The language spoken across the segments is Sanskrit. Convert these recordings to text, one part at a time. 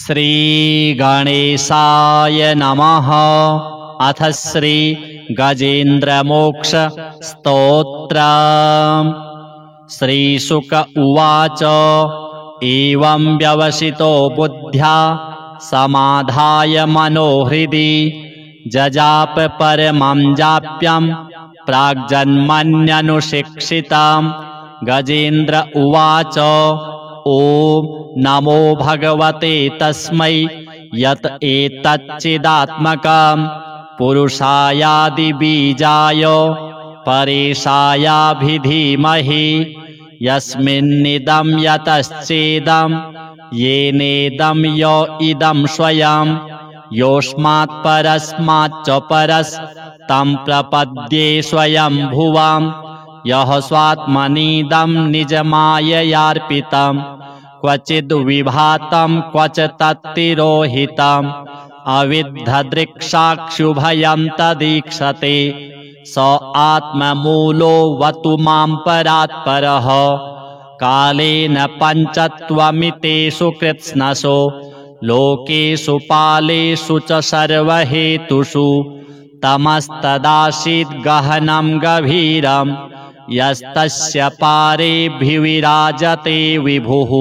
श्रीगणेशाय नमः। अथ श्री गजेन्द्रमोक्ष स्तोत्रम्। श्रीशुक उवाच एवं व्यवसितो बुद्ध्या समाधाय मनोहृदि जजाप परमं जाप्यं प्राग्जन्मन्यनुशिक्षितं। गजेन्द्र उवाच ॐ नमो भगवते तस्मै यत एतच्चिदात्मकं पुरुषायादिबीजाय परेशायाभिधीमहि यस्मिन्निदं यतश्चेदं येनेदं य इदं स्वयं योऽस्मात् परस्माच्च परस्तं प्रपद्ये स्वयं भुवं यः स्वात्मनीदं निजमाययार्पितं क्वचिद् विभातं क्वच तत्तिरोहितम् अविद्धदृक्साक्षुभयं तदीक्षते स आत्ममूलो मां परात्परः कालेन पञ्चत्वमितेषु कृत्स्नसो लोकेषु पालेषु च सर्वहेतुषु तमस्तदासीद् गहनं गभीरं यस्तस्य पारेऽभिविराजते विभुः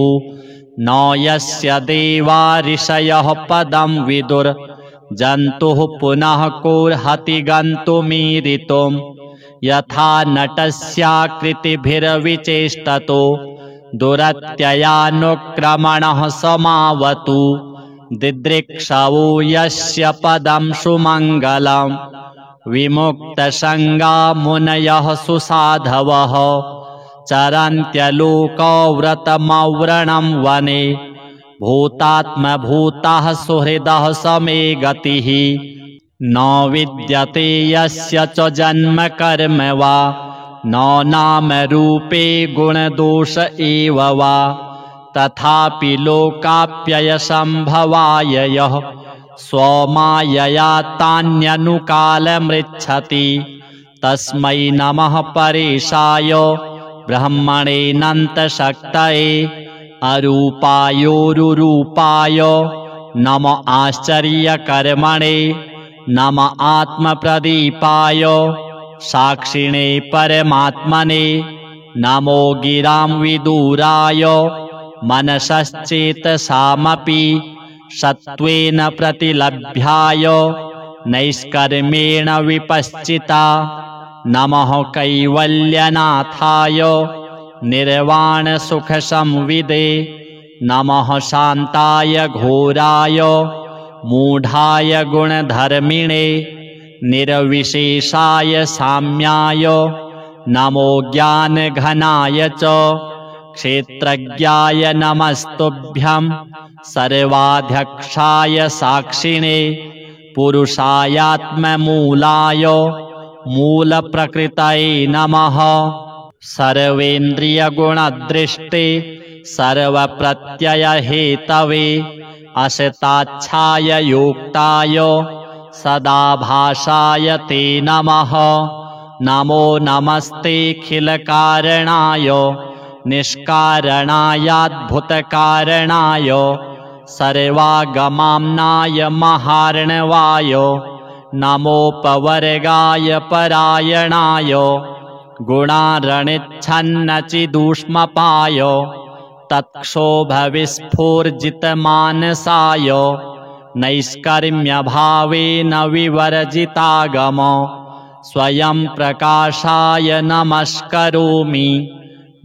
न यस्य देवा ऋषयः पदं विदुर् जन्तुः पुनः कोऽर्हति गन्तुमीरितुं यथा नटस्याकृतिभिर्विचेष्टतो दुरत्ययानुक्रमणः समावतु दिदृक्षवो यस्य पदं सुमङ्गलं विमुक्तसङ्गा मुनयः सुसाधवः चरन्त्यलोकव्रतमव्रणं वने भूतात्मभूतः सुहृदः समे गतिः न विद्यते यस्य च जन्म कर्म वा न नाम रूपे गुणदोष एव वा तथापि लोकाप्ययसम्भवाय यः स्वमायया तान्यनुकालमृच्छति तस्मै नमः परेशाय ब्रह्मणेऽनन्तशक्तये अरूपायोरुरूपाय नम आश्चर्यकर्मणे नम आत्मप्रदीपाय साक्षिणे परमात्मने नमो गिरां विदुराय मनसश्चेतसामपि सत्त्वेन प्रतिलभ्याय नैष्कर्मेण विपश्चिता नमः कैवल्यनाथाय निर्वाणसुखसंविदे नमः शान्ताय घोराय मूढाय गुणधर्मिणे निर्विशेषाय साम्याय नमो ज्ञानघनाय च क्षेत्रज्ञाय नमस्तुभ्यं सर्वाध्यक्षाय साक्षिणे पुरुषायात्ममूलाय मूलप्रकृतये नमः सर्वेन्द्रियगुणदृष्टे सर्वप्रत्ययहेतवे असताच्छाय योक्ताय सदाभासाय ते नमः नमो नमस्तेऽखिलकारणाय निष्कारणायाद्भुतकारणाय सर्वागमाम्नाय महार्णवाय नमोपवर्गाय परायणाय गुणारणिच्छन्नचिदूष्मपाय तत्क्षोभविस्फूर्जितमानसाय नैष्कर्म्यभावेन विवर्जितागम स्वयं प्रकाशाय नमस्करोमि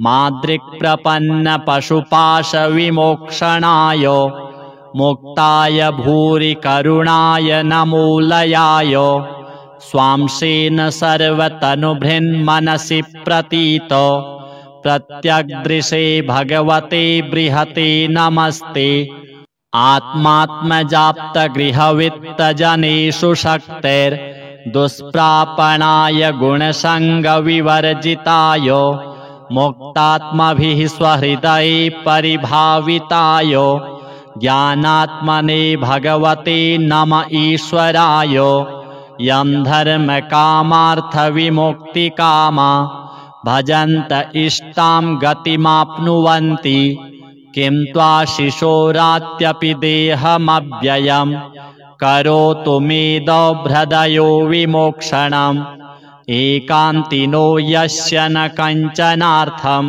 मादृक्प्रपन्नपशुपाशविमोक्षणाय मुक्ताय भूरि करुणाय नमोलयाय स्वांशेन सर्वतनुभृन्मनसि प्रतीत प्रत्यग्दृशे भगवते बृहते नमस्ते आत्मात्मजाप्तगृहवित्तजनेषु शक्तेर्दुष्प्रापणाय गुणसङ्गविवर्जिताय मुक्तात्मभिः स्वहृदये परिभाविताय ज्ञानात्मने भगवते नम ईश्वराय यं धर्मकामार्थविमुक्तिकामा भजन्त इष्टां गतिमाप्नुवन्ति किं त्वा शिशोरात्यपि देहमव्ययम् करोतु मेदभ्रदयो विमोक्षणम् एकान्तिनो यस्य न कञ्चनार्थम्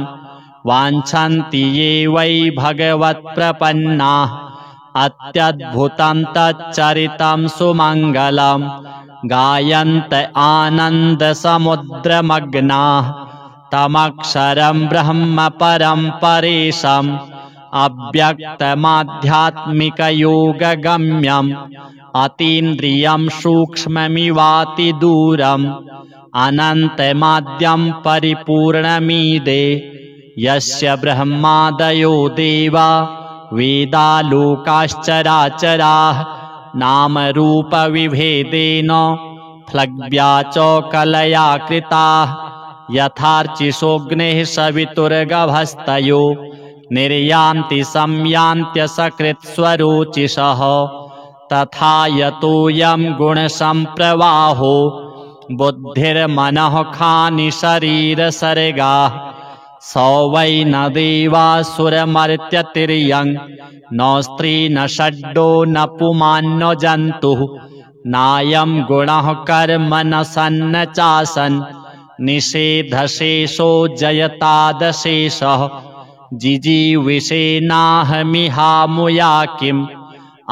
वाञ्छन्ति ये वै भगवत्प्रपन्नाः अत्यद्भुतं तच्चरितं सुमङ्गलं गायन्त आनन्दसमुद्रमग्नाः तमक्षरं ब्रह्म परं परेशम् अव्यक्तमाध्यात्मिकयोगगम्यम् अतीन्द्रियं सूक्ष्ममिवातिदूरम् अनन्तमाद्यं परिपूर्णमीदे यस्य ब्रह्मादयो देवा वेदालोकाश्चराचराः नामरूपविभेदेन फ्लग्व्या च कलया कृताः यथार्चिषोऽग्नेः सवितुर्गभस्तयो निर्यान्ति संयान्त्यसकृत्स्वरोचिषः तथा यतोऽयं गुणसम्प्रवाहो बुद्धिर्मनः खानि शरीरसर्गाः स वै न देवासुरमर्त्यतिर्यं न स्त्री न षड्डो न पुमान् न जन्तुः नायं गुणः कर्म न सन्न चासन् निषेधशेषो जयतादशेषः जिजीविषेनाहमिहामुया किम्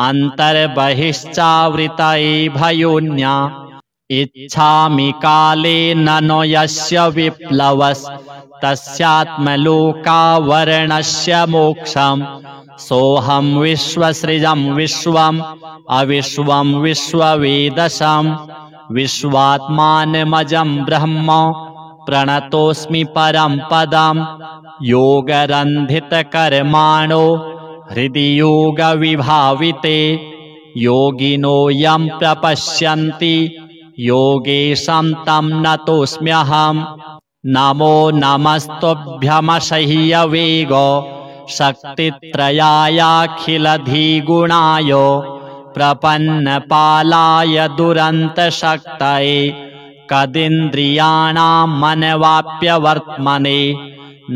अन्तर्बहिश्चावृतये भयोन्या इच्छामि कालेन न यस्य विप्लवस्तस्यात्मलोकावरणस्य मोक्षम् सोऽहं विश्वसृजं विश्वम् अविश्वं विश्ववेदशम् विश्वात्मानमजं ब्रह्म प्रणतोऽस्मि परं पदम् योगरन्धितकर्माणो हृदि योगविभाविते योगिनो यं प्रपश्यन्ति योगेशं तं नतोऽस्म्यहम् नमो नमस्तुभ्यमसह्यवेग शक्तित्रयायाखिलधिगुणाय प्रपन्नपालाय दुरन्तशक्तये कदिन्द्रियाणां मनवाप्यवर्त्मने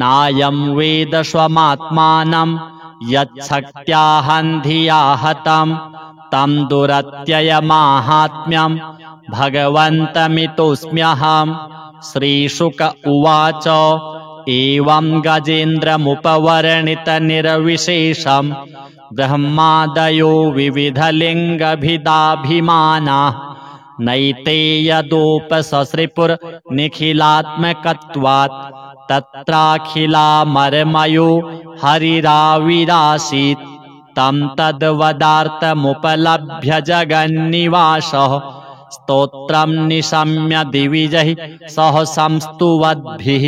नायं वेद स्वमात्मानं यच्छक्त्याहन्धिया हतं तं दुरत्ययमाहात्म्यं भगवन्तमितोऽस्म्यहम् श्रीशुक उवाच एवं गजेन्द्रमुपवर्णितनिर्विशेषं ब्रह्मादयो विविधलिङ्गभिदाभिमानाः नैते यदोपससृपुर्निखिलात्मकत्वात् तत्राखिलामरमयो हरिराविरासीत् तं तद्वदार्थमुपलभ्य जगन्निवासः स्तोत्रं निशम्य दिविजैः सह संस्तुवद्भिः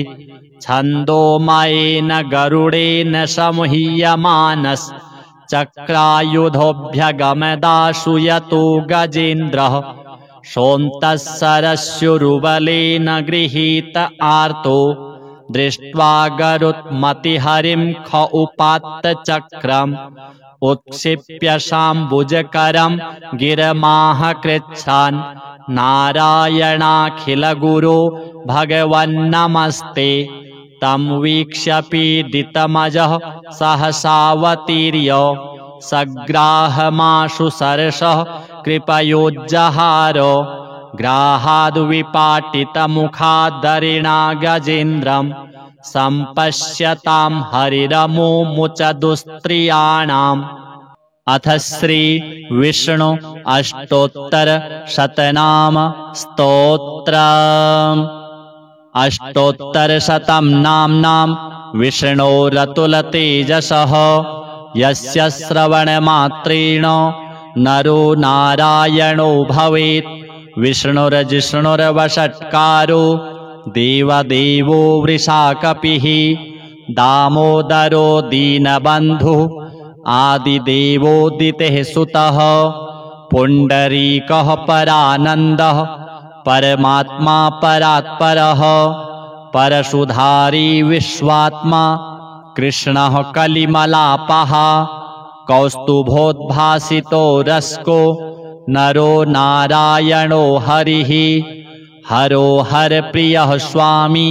छन्दोमयेन गरुडेन संह्यमानश्चक्रायुधोऽभ्यगमदाशु यतो गजेन्द्रः सोऽन्तः सरस्युरुबलेन गृहीत आर्तो दृष्ट्वा गरुत्मतिहरिं ख उपात्तचक्रम् उत्क्षिप्य शाम्बुजकरं गिरमाह कृच्छान् नारायणाखिलगुरो भगवन्नमस्ते तं वीक्ष्य पीडितमजः सहसावतीर्य सग्राहमाशु सरसः कृपयोज्जहार ग्राहाद्विपाटितमुखादरिणा गजेन्द्रं सम्पश्यतां हरिरमुमुच दुस्त्रियाणाम् अथ श्री विष्णु अष्टोत्तरशतनाम स्तोत्रम् अष्टोत्तरशतं नाम्नां विष्णोरतुलतेजसः यस्य श्रवणमात्रेण नरो नारायणो भवेत् विष्णुर्जिष्णुर्वषट्कारो देवदेवो वृषाकपिः दामोदरो दीनबन्धुः आदिदेवोदितेः सुतः पुण्डरीकः परानन्दः परमात्मा परात्परः परशुधारी विश्वात्मा कृष्णः कलिमलापः कौस्तुभोद्भासितो रस्को नरो नारायणो हरिः हरो हरप्रियः स्वामी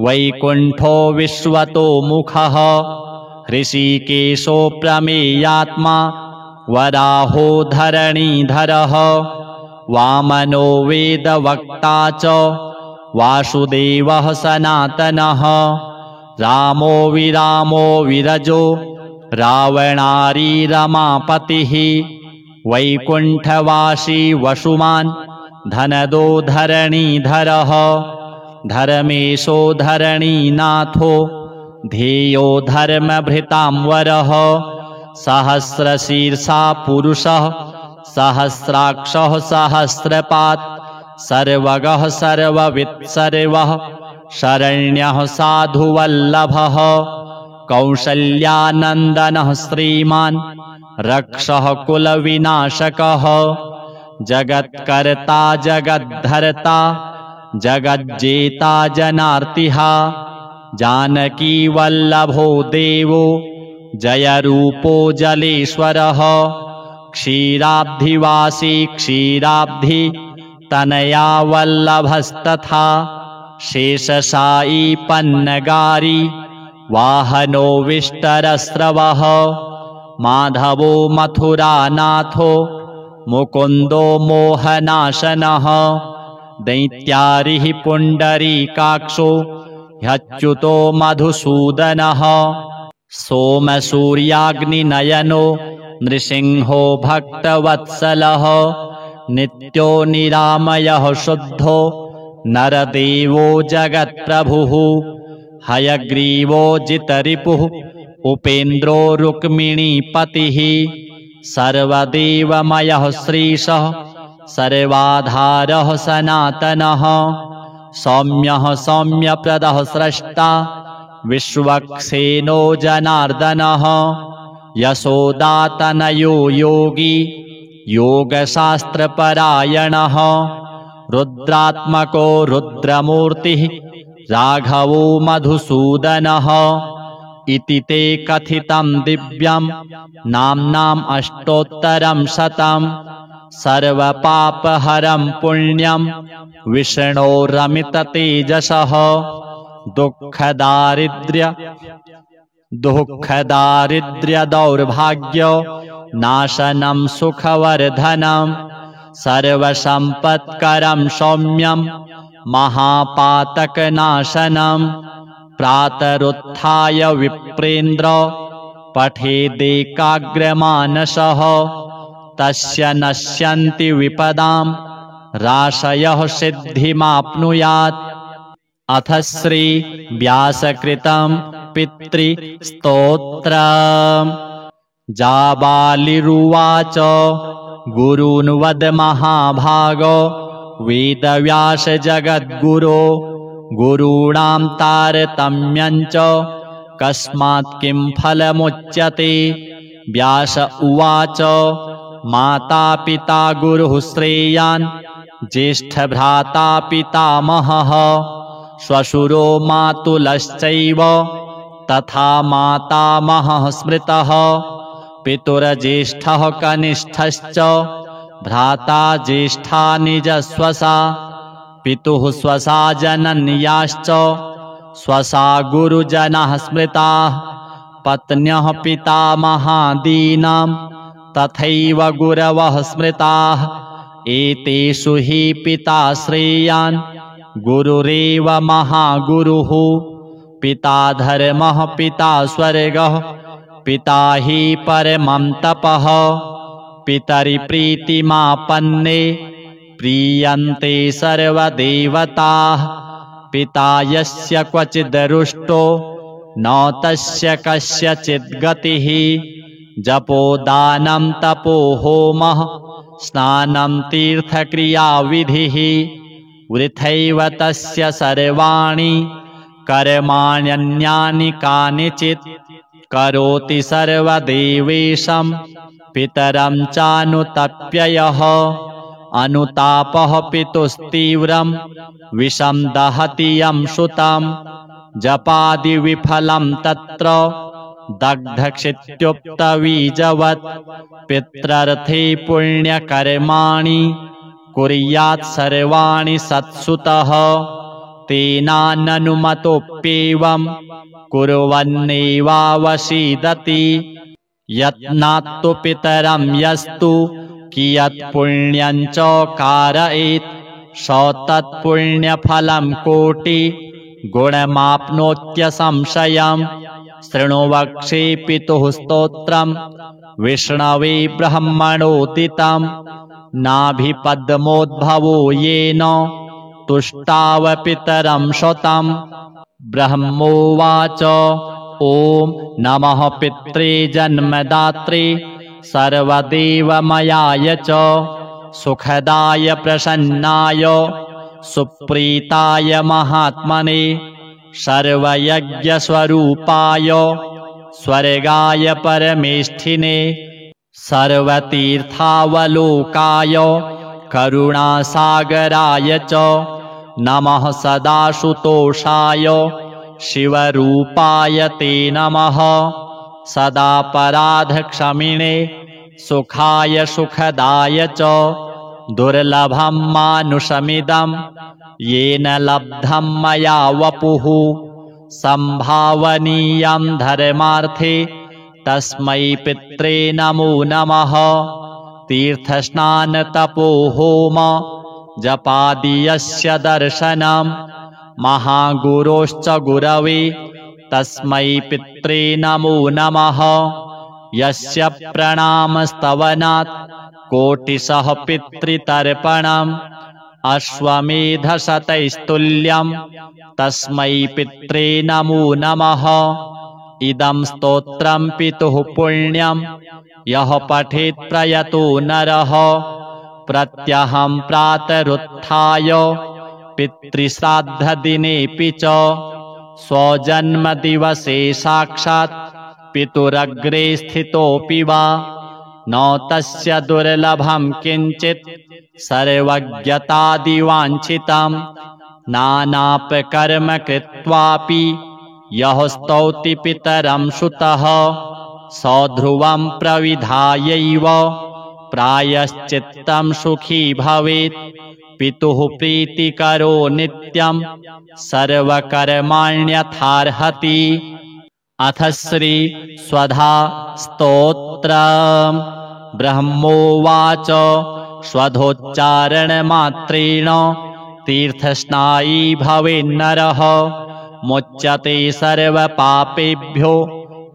वैकुण्ठो विश्वतो मुखः ऋषिकेशो प्रमेयात्मा वराहो धरणीधरः वामनो वेदवक्ता च वासुदेवः सनातनः रामो विरजो रावणारी रमापतिः वैकुण्ठवासी वसुमान् धनदो धरणीधरः धर्मेशो धरणीनाथो ध्येयो धर्मभृतांवरः सहस्रशीर्षा पुरुषः सहस्राक्षः सहस्रपात् सर्वगः सर्ववित्सर्वः शरण्यः साधुवल्लभः कौसल्यानन्दनः श्रीमान् रक्षः कुलविनाशकः जगत्कर्ता जगद्धर्ता जगज्जेता जनार्तिः जानकीवल्लभो देवो जयरूपो जलेश्वरः क्षीराब्धिवासी क्षीराब्धि तनया वल्लभस्तथा शेषशायी पन्नगारी वाहनो विष्टरस्रवः माधवो मथुरानाथो मुकुन्दो मोहनाशनः दैत्यारिः पुण्डरीकाक्षो ह्यच्युतो मधुसूदनः सोमसूर्याग्निनयनो नृसिंहो भक्तवत्सलः नित्यो निरामयः शुद्धो नरदेवो जगत्प्रभुः हयग्रीवो जितरिपुः उपेन्द्रो रुक्मिणीपतिः सर्वदेवमयः श्रीशः सर्वाधारः सनातनः सौम्यः सौम्यप्रदः स्रष्टा विश्वक्सेनो जनार्दनः यशोदातनयो योगी योगशास्त्रपरायणः रुद्रात्मको रुद्रमूर्तिः राघवो मधुसूदनः इति ते कथितं दिव्यं नाम्नाम् अष्टोत्तरं शतं सर्वपापहरं पुण्यं विष्णोरमिततेजसः दुःखदारिद्र्यदौर्भाग्य नाशनं सुखवर्धनं सर्वसम्पत्करं सौम्यं महापातकनाशनं प्रातरुत्थाय विप्रेन्द्र पठेदेकाग्रमानसः तस्य नश्यन्ति विपदां राशयः सिद्धिमाप्नुयात्। अथ श्री व्यासकृतं पितृस्तोत्रम्। जाबालिरुवाच गुरून् वद महाभागो वेदव्यास जगद्गुरो गुरूणां तारतम्यं च कस्मात् किं फलमुच्यते। व्यास उवाच माता पिता गुरुः श्रेयान् ज्येष्ठभ्राता पितामहः श्वशुरो मातुलश्चैव तथा मातामहः स्मृतः पितुर्ज्येष्ठः कनिष्ठश्च भ्राता ज्येष्ठा निजस्वसा पितुः स्वसा जनन्याश्च स्वसा गुरुजनः स्मृताः पत्न्यः पितामहादीनां तथैव गुरवः स्मृताः एतेषु हि पिता श्रेयान् गुरुरेव महागुरुः पिता धर्मः पिता स्वर्गः पिता हि परमं तपः पितरिप्रीतिमापन्ने प्रीयन्ते सर्वदेवताः पिता यस्य क्वचिदरुष्टो न तस्य कस्यचित् गतिः जपो दानं तपो होमः स्नानं तीर्थक्रियाविधिः वृथैव तस्य सर्वाणि कर्माण्यन्यानि कानिचित् करोति सर्वदेवेशं पितरं चानुतप्ययः अनुतापः पितुस्तीव्रं विषं दहति यं सुतं जपादिविफलं तत्र दग्धक्षित्युक्तबीजवत् पित्रर्थे पुण्यकर्माणि कुर्यात् सर्वाणि सत्सुतः तेनाननुमतोऽप्येवं कुर्वन्नेवावसीदति। यत्नात्तु पितरं यस्तु कियत् पुण्यं च कारयेत् स तत्पुण्यफलं कोटि गुणमाप्नोत्यसंशयम्। शृणु वक्ष्ये पितुः स्तोत्रम् विष्णवे ब्रह्मणोदितं नाभिपद्मोद्भवो येन तुष्टाव पितरं शतम्। ब्रह्मोवाच ॐ नमः पित्रे जन्मदात्रे सर्वदेवमयाय च सुखदाय प्रसन्नाय सुप्रीताय महात्मने सर्वयज्ञस्वरूपाय स्वर्गाय परमेष्ठिने सर्वतीर्थावलोकाय करुणासागराय च नमः सदाशुतोषाय शिवरूपाय ते नमः सदापराधक्षमिणे सुखाय सुखदाय च दुर्लभं मानुषमिदं येन लब्धं मया वपुः संभावनीयं धर्मार्थे तस्मै पित्रे नमो नमः। तीर्थस्नानतपोहोम जपादियस्य दर्शनं महागुरोश्च गुरवे तस्मै पित्रे नमो नमः। यस्य प्रणामस्तवनात् कोटिशः पितृतर्पणम् अश्वमेधशतैस्तुल्यं तस्मै पित्रे नमो नमः। इदं स्तोत्रं पितुः पुण्यं यः पठेत् प्रयतो नरः प्रत्यहं प्रातरुत्थाय पितृश्राद्धदिनेऽपि च स्वजन्मदिवसे साक्षात् पितुरग्रे स्थितोऽपि वा न तस्य दुर्लभं किञ्चित् सर्वज्ञतादिवाञ्छितं नानापकर्म कृत्वापि यः स्तौति पितरं सुतः स ध्रुवं प्रविधायैव प्रायश्चित्तं सुखी भवेत्। पितुः प्रीतिकरो नित्यं सर्वकर्माण्यथार्हति। अथ श्री स्वधा स्तोत्रम्। ब्रह्मोवाच स्वधोच्चारणमात्रेण तीर्थस्नायी भवेन्नरः मुच्यते सर्वपापेभ्यो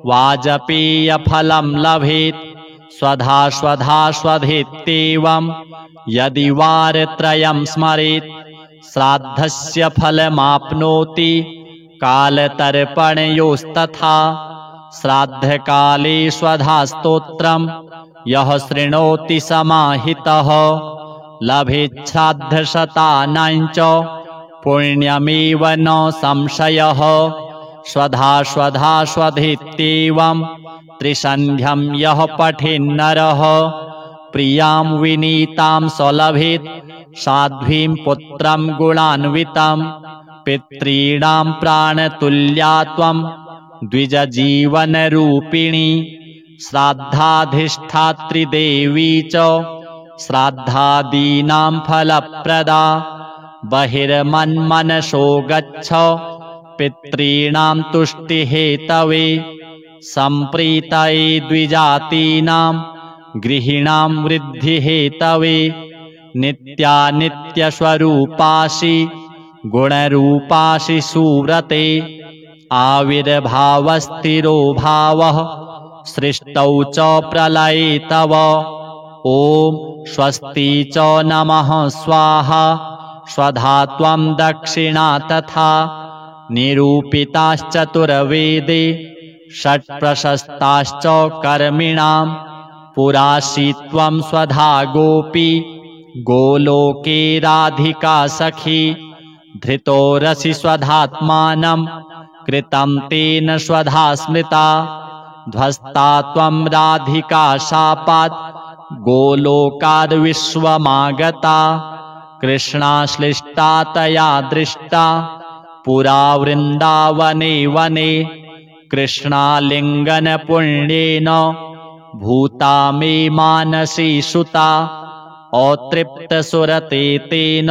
वाजपेयफलं लभेत्। स्वधा स्वधा स्वधेत्येवं यदि वारत्रयं स्मरेत् श्राद्धस्य फलमाप्नोति कालतर्पणयोस्तथा। श्राद्धकाले स्वधा स्तोत्रं यः शृणोति समाहितः लभेत् श्राद्धशतानां च पुण्यमेव न संशयः। स्वधा स्वधा स्वधेत्येवं त्रिसन्ध्यं यः पठेन्नरः प्रियां विनीतां स लभेत् साध्वीं पुत्रं गुणान्वितं। पितॄणां प्राणतुल्या त्वं द्विजजीवनरूपिणी श्राद्धाधिष्ठात्री देवी च श्राद्धादीनां फलप्रदा। बहिर्मन्मनसो गच्छ पितॄणां तुष्टिहेतवे सम्प्रीतये द्विजातीनां गृहिणां वृद्धिहेतवे। नित्यानित्यस्वरूपासि गुणरूपासि सुव्रते आविर्भावस्थिरो भावः सृष्टौ च प्रलये तव। ॐ स्वस्ति च नमः स्वाहा स्वधा त्वं दक्षिणा तथा निरूपिताश्चतुर्वेदे षट्प्रशस्ताश्च कर्मिणां। पुरासि त्वं स्वधा गोपी गोलोके राधिका सखी। धृतोरसि स्वधात्मानं कृतं तेन स्वधा स्मृता। ध्वस्ता त्वं राधिका शापात् गोलोकाद् विश्वमागता। कृष्णाश्लिष्टा तया दृष्टा पुरा वृन्दावने वने। कृष्णालिङ्गनपुण्येन भूता मे मानसी सुता। अतृप्तसुरते तेन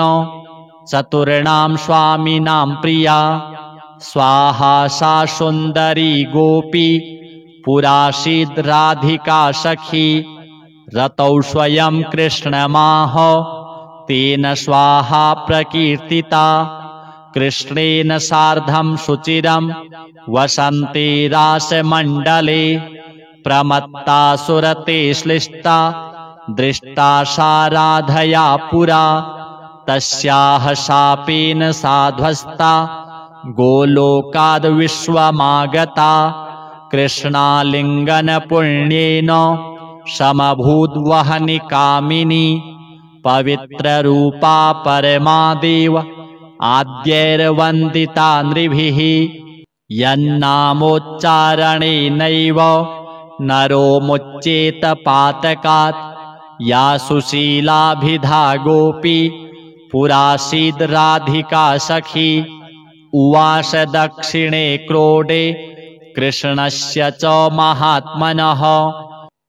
चतुर्णां स्वामिनां प्रिया स्वाहा सा सुन्दरी गोपी पुरासीद् राधिका सखी रतौ स्वयं कृष्णमाह तेन स्वाहा प्रकीर्तिता कृष्णेन सार्धं शुचिरं वसन्ते रासमण्डले प्रमत्ता सुरते श्लिष्टा दृष्टा सा राधया पुरा तस्याः शापेन साध्वस्ता गोलोकाद् विश्वमागता कृष्णालिङ्गनपुण्येन समभूद्वहनि कामिनी पवित्ररूपा परमादेव आद्यैर्वन्दिता नृभिः यन्नामोच्चारणेनैव नरो मुच्येत पातकात् या सुशीलाभिधा गोपी पुरासीद् राधिका सखी उवाच दक्षिणे क्रोडे कृष्णस्य च महात्मनः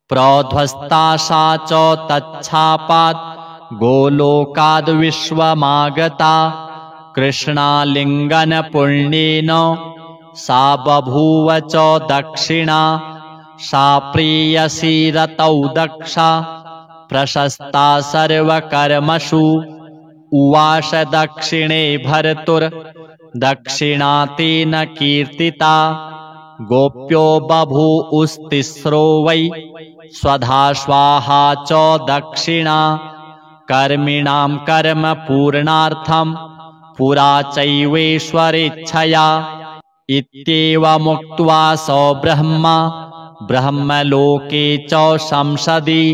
प्रोध्वस्ता सा च तच्छापात् गोलोकाद् विश्वमागता कृष्णालिङ्गनपुण्येन सा बभूव च दक्षिणा सा प्रेयसी रतौ दक्षा प्रशस्ता सर्वकर्मसु उवाच दक्षिणे भर्तुर्दक्षिणा तेन कीर्तिता गोप्यो बभूवुस्तिस्रो वै स्वधा स्वाहा च दक्षिणा कर्मिणां कर्म पूर्णार्थं पुरा चैवेश्वरेच्छया इत्येवमुक्त्वा स ब्रह्मा ब्रह्मलोके च संसदि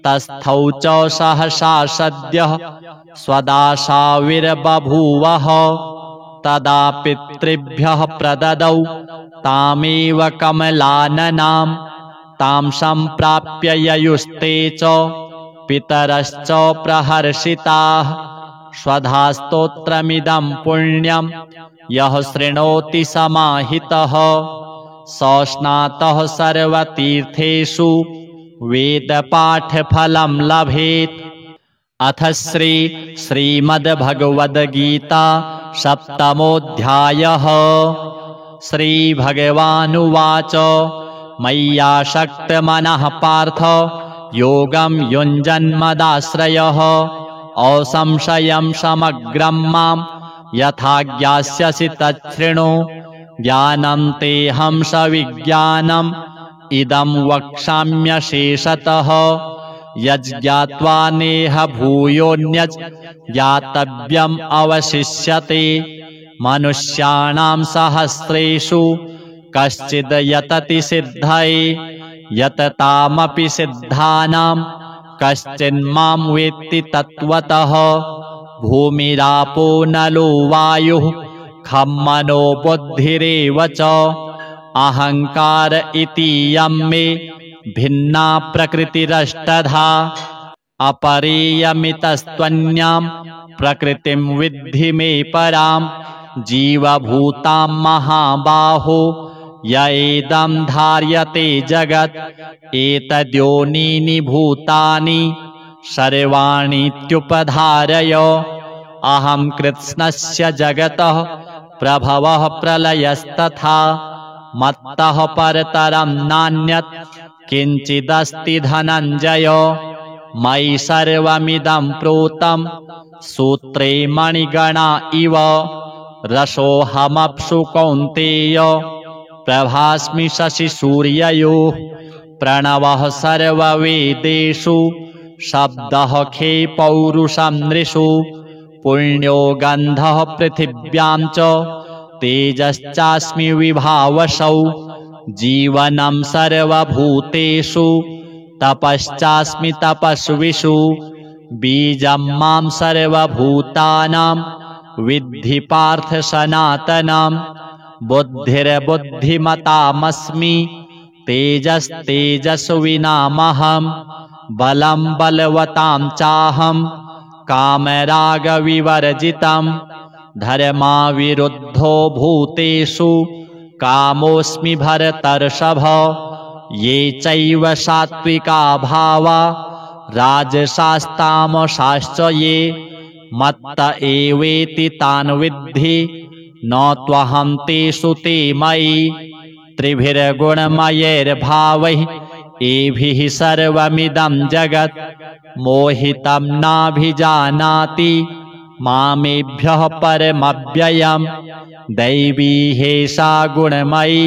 तस्थौ च सहसा सद्यः स्वदाशाविर्बभूवः तदा पितृभ्यः प्रददौ तामेव कमलाननां तां सम्प्राप्य ययुस्ते च पितरश्च प्रहर्षिताः स्वधा स्तोत्रमिदं पुण्यं यः शृणोति समाहितः स स्नातः सर्वतीर्थेषु वेदपाठफलं लभेत्। अथ श्रीमद्भगवद्गीता सप्तमोऽध्यायः। श्रीभगवानुवाच मय्यासक्तमनः पार्थ योगं युञ्जन्मदाश्रयः असंशयं समग्रं मां यथा ज्ञास्यसि तच्छृणु ज्ञानं तेऽहं सविज्ञानम् इदं वक्ष्याम्यशेषतः यज्ज्ञात्वा नेह भूयोऽन्यत् ज्ञातव्यम् अवशिष्यते। मनुष्याणां सहस्रेषु कश्चिद् यतति सिद्धये यततामपि सिद्धानां कश्चिन्मां वेत्ति तत्त्वतः। भूमिरापो नलो वायुः खं मनो बुद्धिरेव च अहंकार इतीयं मे भिन्ना प्रकृतिरष्टधा अपरेयमितस्त्वन्यां प्रकृतिं विद्धि मे परां जीवभूतां महाबाहो य एदं धार्यते जगत् एतद्योनीनि भूतानि सर्वाणीत्युपधारय अहं कृत्स्नस्य जगतः प्रभवः प्रलयस्तथा मत्तः परतरं नान्यत् किञ्चिदस्ति धनञ्जय। मयि सर्वमिदं प्रोतं सूत्रे मणिगणा इव रसोऽहमप्सु कौन्तेय प्रभास्मि शशिसूर्ययोः प्रणवः सर्ववेदेषु शब्दः खे पौरुषं नृषु पुण्यो गन्धः पृथिव्यां च तेजश्चास्मि विभावसौ जीवनं सर्वभूतेषु तपश्चास्मि तपस्विषु बीजं मां सर्वभूतानां विद्धि पार्थ सनातनं बुद्धिर्बुद्धिमतामस्मि तेजस्तेजस्विनामहं बलं बलवतां चाहं कामरागविवर्जितं धर्माविरुद्धो भूतेषु कामोऽस्मि भरतर्षभ। ये चैव सात्विका भावा राजसास्तामसाश्च ये मत्त एवेति तान् विद्धि न त्वहं तेषु ते मयि त्रिभिर्गुणमयैर्भावैः एभिः सर्वमिदं जगत् मोहितं नाभिजानाति मामेभ्यः परमव्ययम् दैवी हेषा गुणमयी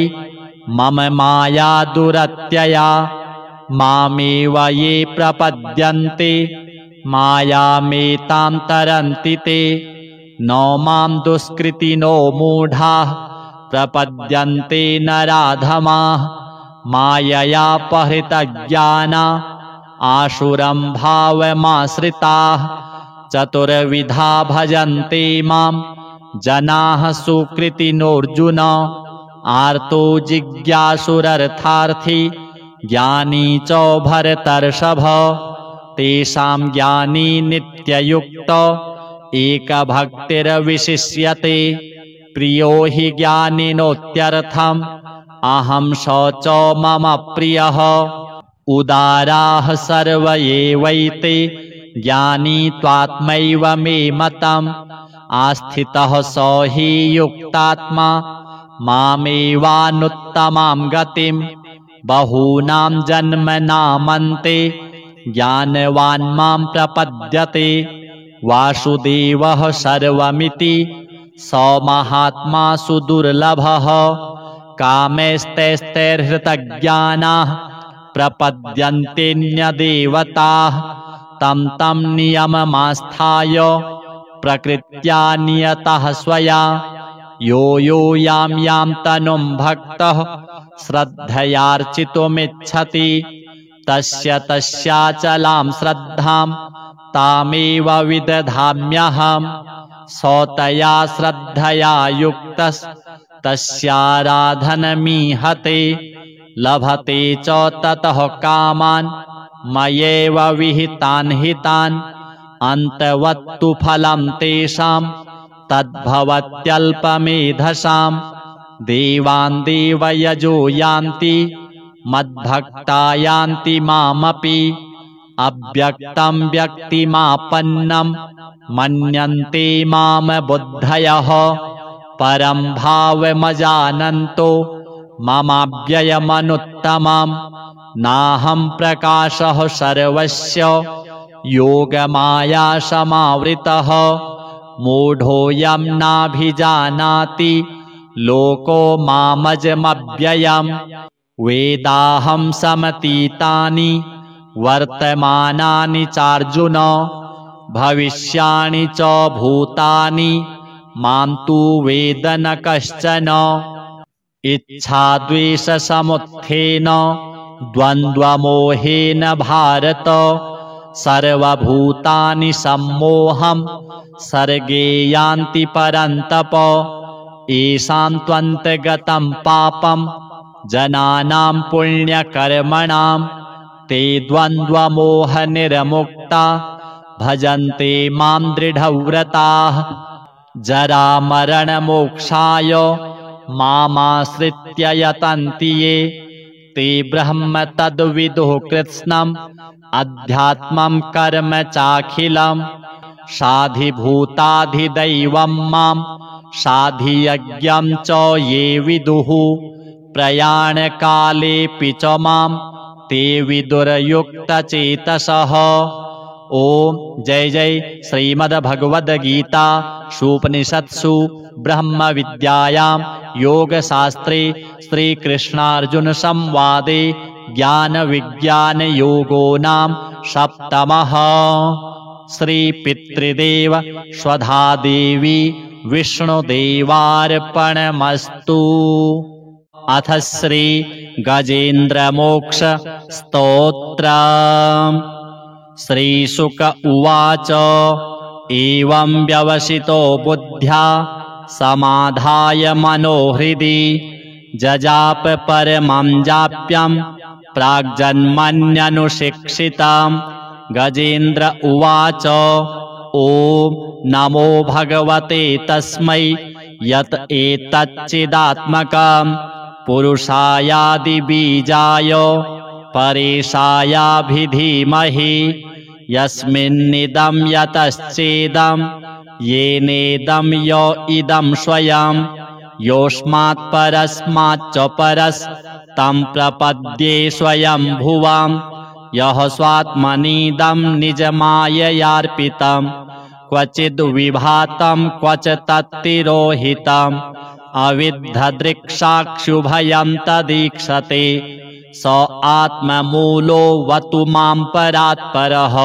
मम माया दुरत्यया मामेव ये प्रपद्यन्ते मायामेतां तरन्ति ते न मां दुष्कृतिनो मूढाः प्रपद्यन्ते नराधमाः माययापहृतज्ञाना आसुरं भावमाश्रिताः चतुर्विधा भजन्ते मां जनाः सुकृतिनोऽर्जुन आर्तो जिज्ञासुरर्थार्थी ज्ञानी च भरतर्षभ तेषां ज्ञानी नित्ययुक्तो एकभक्तिर्विशिष्यते प्रियो हि ज्ञानिनोत्यर्थम् अहं स च मम प्रियः उदाराः सर्व एवैते ज्ञानी त्वात्मैव मे मतम् आस्थितः स हि युक्तात्मा मामेवानुत्तमां गतिं बहूनां जन्मनामन्ते ज्ञानवान् मां प्रपद्यते वासुदेवः सर्वमिति स महात्मा सुदुर्लभः कामैस्तैस्तैर्हृतज्ञानाः प्रपद्यन्तेऽन्यदेवताः तं तं नियममास्थाय प्रकृत्या नियतः स्वया यो यो यां यां तनुं भक्तः श्रद्धयार्चितुमिच्छति तस्य तस्याचलां श्रद्धां तामेव विदधाम्यहम् स तया श्रद्धया युक्तस्तस्याराधनमीहते लभते च ततः कामान् मयैव विहितान् हितान् अन्तवत्तु फलं तेषां तद्भवत्यल्पमेधसां देवान् देवयजो यान्ति मद्भक्ता यान्ति मामपि अव्यक्तं व्यक्तिमापन्नं मन्यन्ते माम बुद्धयः परं भावमजानन्तो ममाव्ययमनुत्तमम् नाहं प्रकाशः सर्वस्य योगमाया समावृतः मूढोऽयं नाभिजानाति लोको मामजमव्ययम् वेदाहं समतीतानि वर्तमानानि चार्जुन भविष्याणि च भूतानि मां तु वेद न कश्चन इच्छाद्वेषसमुत्थेन द्वन्द्वमोहेन भारत सर्वभूतानि सम्मोहं सर्गे यान्ति परन्तप येषां त्वन्तगतं पापं जनानां पुण्यकर्मणां ते द्वन्द्वमोहनिर्मुक्ता भजन्ते मां दृढव्रताः जरामरणमोक्षाय मामाश्रित्य यतन्ति ये ते ब्रह्म तद्विदुः कृत्स्नम् अध्यात्मं कर्म चाखिलं साधिभूताधिदैवं मां साधियज्ञं च ये विदुः प्रयाणकालेऽपि च मां ते विदुर्युक्तचेतसः। ओम जय जय श्रीमद्भगवद्गीता सूपनिषत्सु ब्रह्म विद्यायां योगशास्त्रे श्रीकृष्णार्जुन संवादे ज्ञान विज्ञान योगो नाम सप्तमः। श्री पितृदेव स्वधा देवी विष्णुदेवार्पणमस्तु। अथ श्री गजेन्द्रमोक्ष स्तोत्रम्। श्रीशुक उवाच एवं व्यवसितो बुद्ध्या समाधाय मनोहृदि जजाप परमं जाप्यं प्राग्जन्मन्यनुशिक्षितं। गजेन्द्र उवाच ॐ नमो भगवते तस्मै यत् एतच्चिदात्मकं पुरुषायादिबीजाय परेशायाभिधीमहि यस्मिन्निदं यतश्चेदं येनेदं य इदं स्वयं योऽस्मात् परस्माच्च परस्तं प्रपद्ये स्वयं भुवं यः स्वात्मनीदं निजमाययार्पितं क्वचिद् विभातं क्वच तत्तिरोहितम् अविद्धदृक्साक्षुभयं तदीक्षते स आत्ममूलोऽवतु मां परात्परः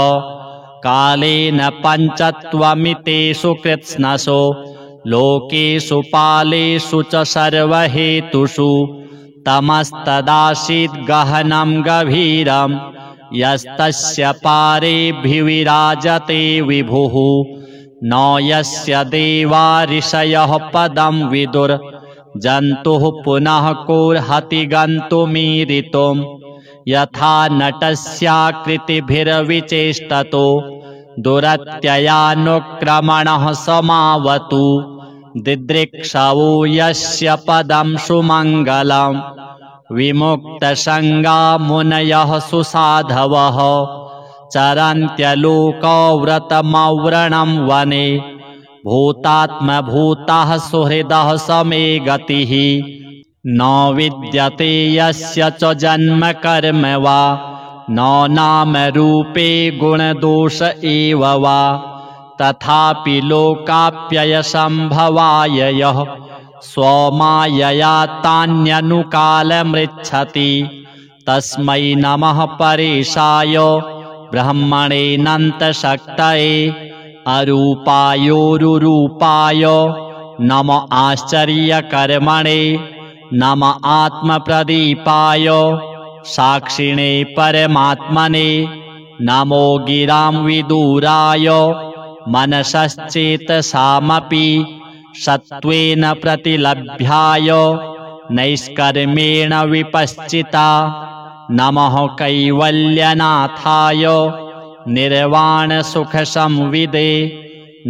कालेन पञ्चत्वमितेषु कृत्स्नसो लोकेषु पालेषु च सर्वहेतुषु तमस्तदासीद् गहनं गभीरं यस्तस्य पारेऽभिविराजते विभुः न यस्य देवा ऋषयः पदं विदुर् जन्तुः पुनः कोऽर्हति गन्तुमीरितुं यथा नटस्याकृतिभिर्विचेष्टतो दुरत्ययानुक्रमणः समावतु दिदृक्षवो यस्य पदं सुमङ्गलं विमुक्तसङ्गा मुनयः सुसाधवः चरन्त्यलोकव्रतमव्रणं वने भूतात्मभूतः सुहृदः समे गतिः न विद्यते यस्य च जन्म कर्म वा न नाम रूपे गुणदोष एव वा तथापि लोकाप्ययसम्भवाय यः स्वमायया तान्यनुकालमृच्छति तस्मै नमः परेशाय ब्रह्मणेऽनन्तशक्तये अरूपायोरुरूपाय नम आश्चर्यकर्मणे नम आत्मप्रदीपाय साक्षिणे परमात्मने नमो गिरां विदुराय मनसश्चेतसामपि सत्त्वेन प्रतिलभ्याय नैष्कर्मेण विपश्चिता नमः कैवल्यनाथाय निर्वाणसुखसंविदे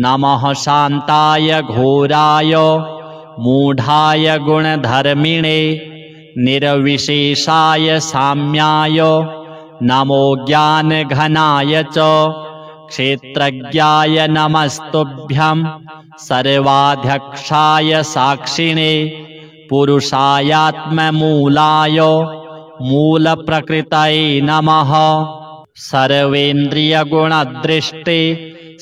नमः शान्ताय घोराय मूढाय गुणधर्मिणे निर्विशेषाय साम्याय नमो ज्ञानघनाय च क्षेत्रज्ञाय नमस्तुभ्यं सर्वाध्यक्षाय साक्षिणे पुरुषायात्ममूलाय मूलप्रकृतये नमः सर्वेन्द्रियगुणदृष्टे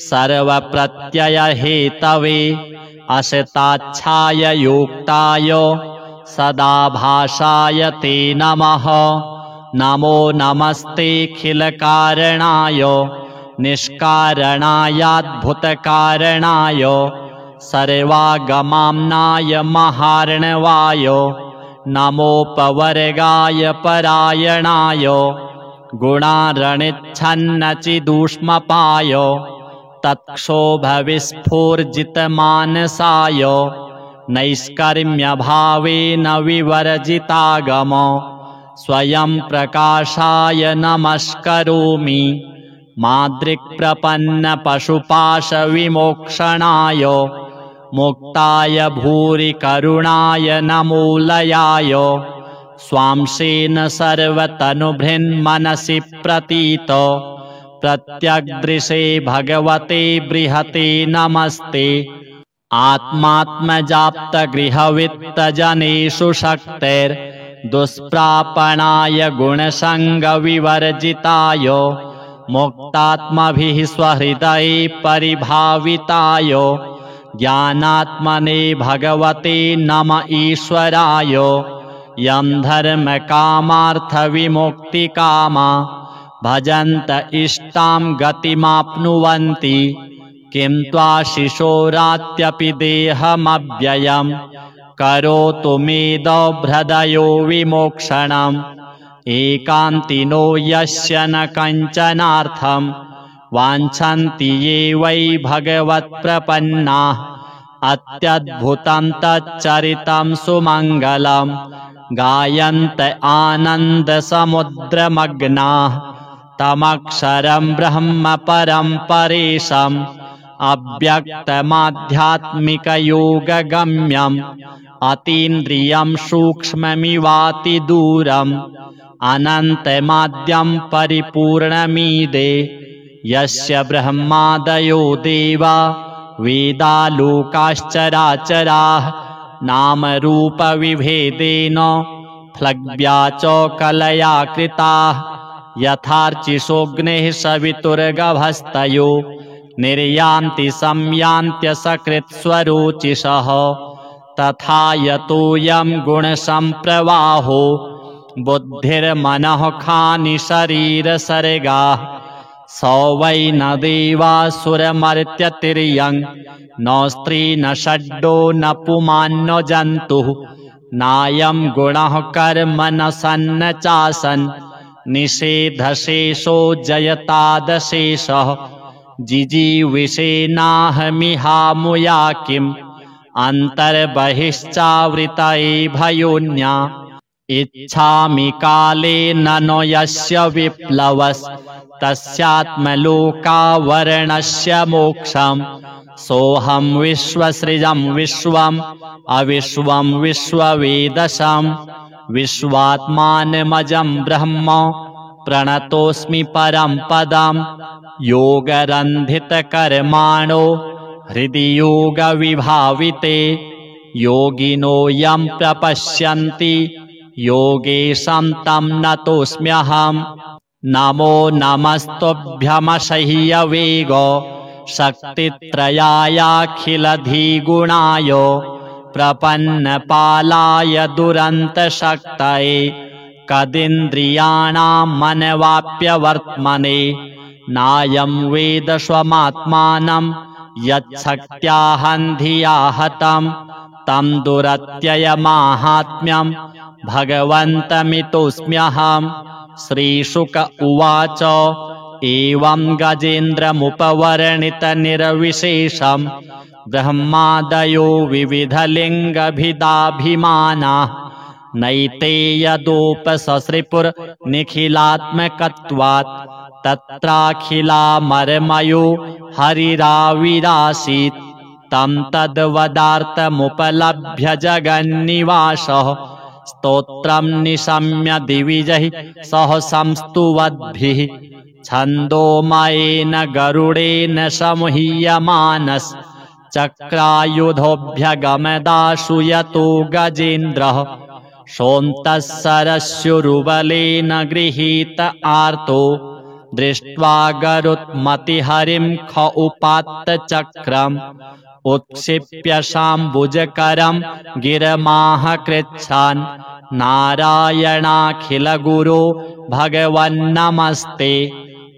सर्वप्रत्ययहेतवे असताच्छाय योक्ताय सदाभासाय ते नमः नमो नमस्तेऽखिलकारणाय निष्कारणायाद्भुतकारणाय सर्वागमाम्नाय महार्णवाय नमोपवर्गाय परायणाय गुणारणिच्छन्नचिदूष्मपाय तत्क्षोभविस्फूर्जितमानसाय नैष्कर्म्यभावेन विवर्जितागम स्वयं प्रकाशाय नमस्करोमि मादृक्प्रपन्नपशुपाशविमोक्षणाय मुक्ताय भूरि करुणाय नमोलयाय स्वांशेन सर्वतनुभृन्मनसि प्रतीत प्रत्यग्दृशे भगवते बृहते नमस्ते आत्मात्मजाप्तगृहवित्तजनेषु शक्तेर्दुष्प्रापणाय गुणसङ्गविवर्जिताय मुक्तात्मभिः स्वहृदये परिभाविताय ज्ञानात्मने भगवते नम ईश्वराय यं धर्मकामार्थविमुक्तिकामा भजन्त इष्टां गतिमाप्नुवन्ति किं त्वाशिशोरात्यपि देहमव्ययं करोतु मेदभृदयो विमोक्षणम् एकान्तिनो यस्य न कञ्चनार्थं वाञ्छन्ति ये वै भगवत्प्रपन्नाः अत्यद्भुतं तच्चरितं सुमङ्गलं गायन्त आनन्दसमुद्रमग्नाः तमक्षरं ब्रह्म परं परेशम् अव्यक्तमाध्यात्मिकयोगगम्यम् अतीन्द्रियं सूक्ष्ममिवातिदूरम् अनन्तमाद्यं परिपूर्णमीदे यस्य ब्रह्मादयो देवा वेदालोकाश्चराचराः नामरूपविभेदेन फ्लग्व्या च कलया कृताः यथार्चिषोऽग्नेः सवितुर्गभस्तयो निर्यान्ति संयान्त्यसकृत्स्वरोचिषः तथा यतोऽयं गुणसम्प्रवाहो बुद्धिर्मनः खानि शरीरसर्गाः स वै न देवासुरमर्त्यतिर्यं न स्त्री न षड्डो न पुमान् न जन्तुः नायं गुणः कर्म न सन्न चासन् निषेधशेषो जयतादशेषः जिजीविषेनाहमिहामुया किम् अन्तर्बहिश्चावृतये भयोन्या इच्छामि कालेन न यस्य विप्लवस्तस्यात्मलोकावरणस्य मोक्षम् सोऽहं विश्वसृजं विश्वम् अविश्वं विश्ववेदशम् विश्वात्मानमजं ब्रह्म प्रणतोऽस्मि परं पदम् योगरन्धितकर्माणो हृदि योगविभाविते योगिनो यं प्रपश्यन्ति योगेशं तं नतोऽस्म्यहम् नमो नमस्तुभ्यमसह्यवेग शक्तित्रयायाखिलधिगुणाय प्रपन्नपालाय दुरन्तशक्तये कदिन्द्रियाणां मनवाप्यवर्त्मने नायं वेद स्वमात्मानं यच्छक्त्याहन्धिया हतं तं दुरत्ययमाहात्म्यं भगवन्तमितोऽस्म्यहम् श्रीशुक उवाच एवं गजेन्द्रमुपवर्णितनिर्विशेषं ब्रह्मादयो विविधलिङ्गभिदाभिमानाः नैते यदोपससृपुर्निखिलात्मकत्वात् तत्राखिलामरमयो हरिराविरासीत् तं तद्वदार्थमुपलभ्य जगन्निवासः स्तोत्रं निशम्य दिविजैः सह संस्तुवद्भिः छन्दोमयेन गरुडेन संह्यमानश्चक्रायुधोऽभ्यगमदाशु यतो गजेन्द्रः सोऽन्तः सरस्युरुबलेन गृहीत आर्तो दृष्ट्वा गरुत्मतिहरिं ख उपात्तचक्रम् उत्क्षिप्य शाम्बुजकरं गिरमाह कृच्छान् नारायणाखिलगुरो भगवन्नमस्ते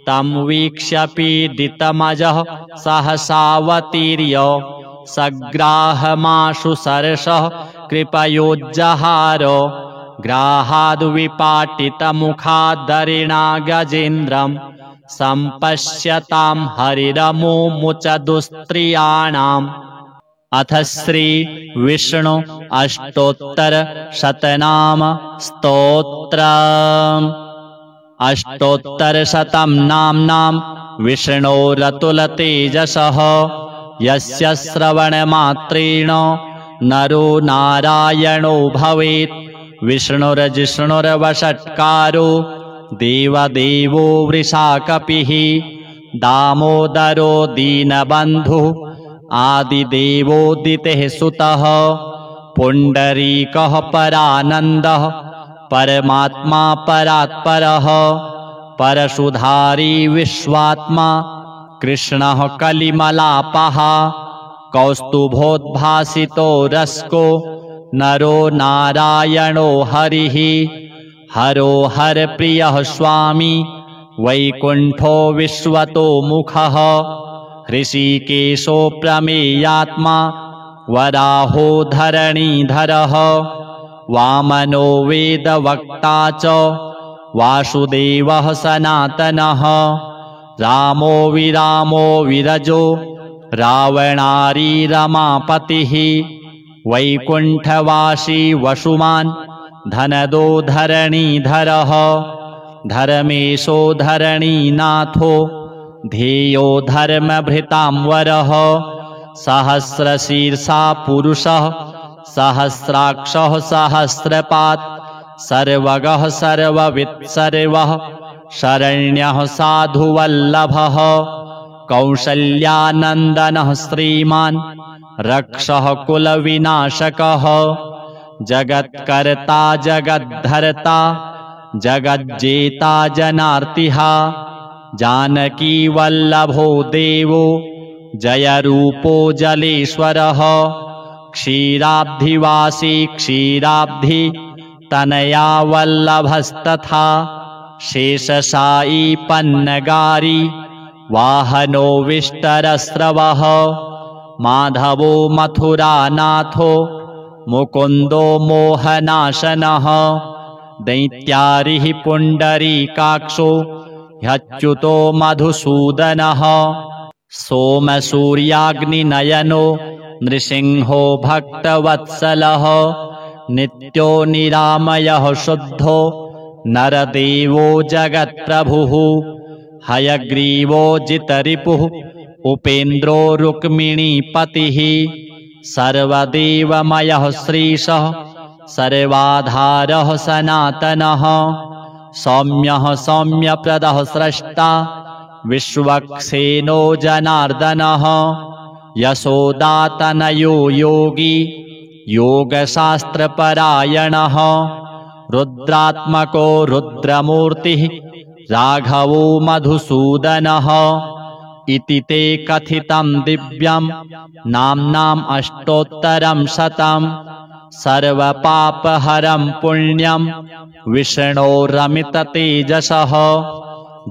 तं वीक्ष्य पीडितमजः सहसावतीर्य सग्राहमाशु सरसः कृपयोज्जहार ग्राहाद्विपाटितमुखादरिणा गजेन्द्रं सम्पश्यतां हरिरमुमुच दुस्त्रियाणाम् अथ श्री विष्णु अष्टोत्तरशतनाम स्तोत्रम् अष्टोत्तरशतं नाम्नां विष्णोरतुलतेजसः यस्य श्रवणमात्रेण नरो नारायणो भवेत् विष्णुर्जिष्णुर्वषट्कारो देवदेवो वृषाकपिः दामोदरो दीनबन्धुः आदिदेवोदितेः सुतः पुण्डरीकः परानन्दः परमात्मा परात्परः परशुधारी विश्वात्मा कृष्णः कलिमलापः कौस्तुभोद्भासितो रस्को नरो नारायणो हरिः हरो हरप्रियः स्वामी वैकुण्ठो विश्वतो मुखः ऋषिकेशो प्रमेयात्मा वराहो धरणीधरः वामनो वेदवक्ता च वासुदेवः सनातनः रामो विरामो विरजो रावणारी रमापतिः वैकुण्ठवासी वसुमान् धनदो धरणीधरः धर्मेशो धरणीनाथो ध्येयो धर्मभृतांवरः सहस्रशीर्षा पुरुषः सहस्राक्षः सहस्रपात् सर्वगः सर्ववित् सर्वः शरण्यः साधुवल्लभः कौसल्यानन्दनः श्रीमान् रक्षः कुलविनाशकः जगत्कर्ता जगद्धर्ता जगज्जेता जनार्तिः जानकीवल्लभो देवो जयरूपो जलेश्वरः क्षीराब्धिवासी क्षीराब्धि तनया वल्लभस्तथा शेषशायी पन्नगारी वाहनो विष्टरस्रवः माधवो मथुरानाथो मुकुन्दो मोहनाशनः दैत्यारिः पुण्डरीकाक्षो ह्यच्युतो मधुसूदनः सोमसूर्याग्निनयनो नृसिंहो भक्तवत्सलः नित्यो निरामयः शुद्धो नरदेवो जगत्प्रभुः हयग्रीवो जितरिपुः उपेन्द्रो रुक्मिणीपतिः सर्वदेवमयः श्रीशः सर्वाधारः सनातनः सौम्यः सौम्यप्रदः स्रष्टा विश्वक्सेनो जनार्दनः यशोदातनयो योगी योगशास्त्रपरायणः रुद्रात्मको रुद्रमूर्तिः राघवो मधुसूदनः इति ते कथितं दिव्यं नाम्नाम् अष्टोत्तरं शतं सर्वपापहरं पुण्यं विष्णोरमिततेजसः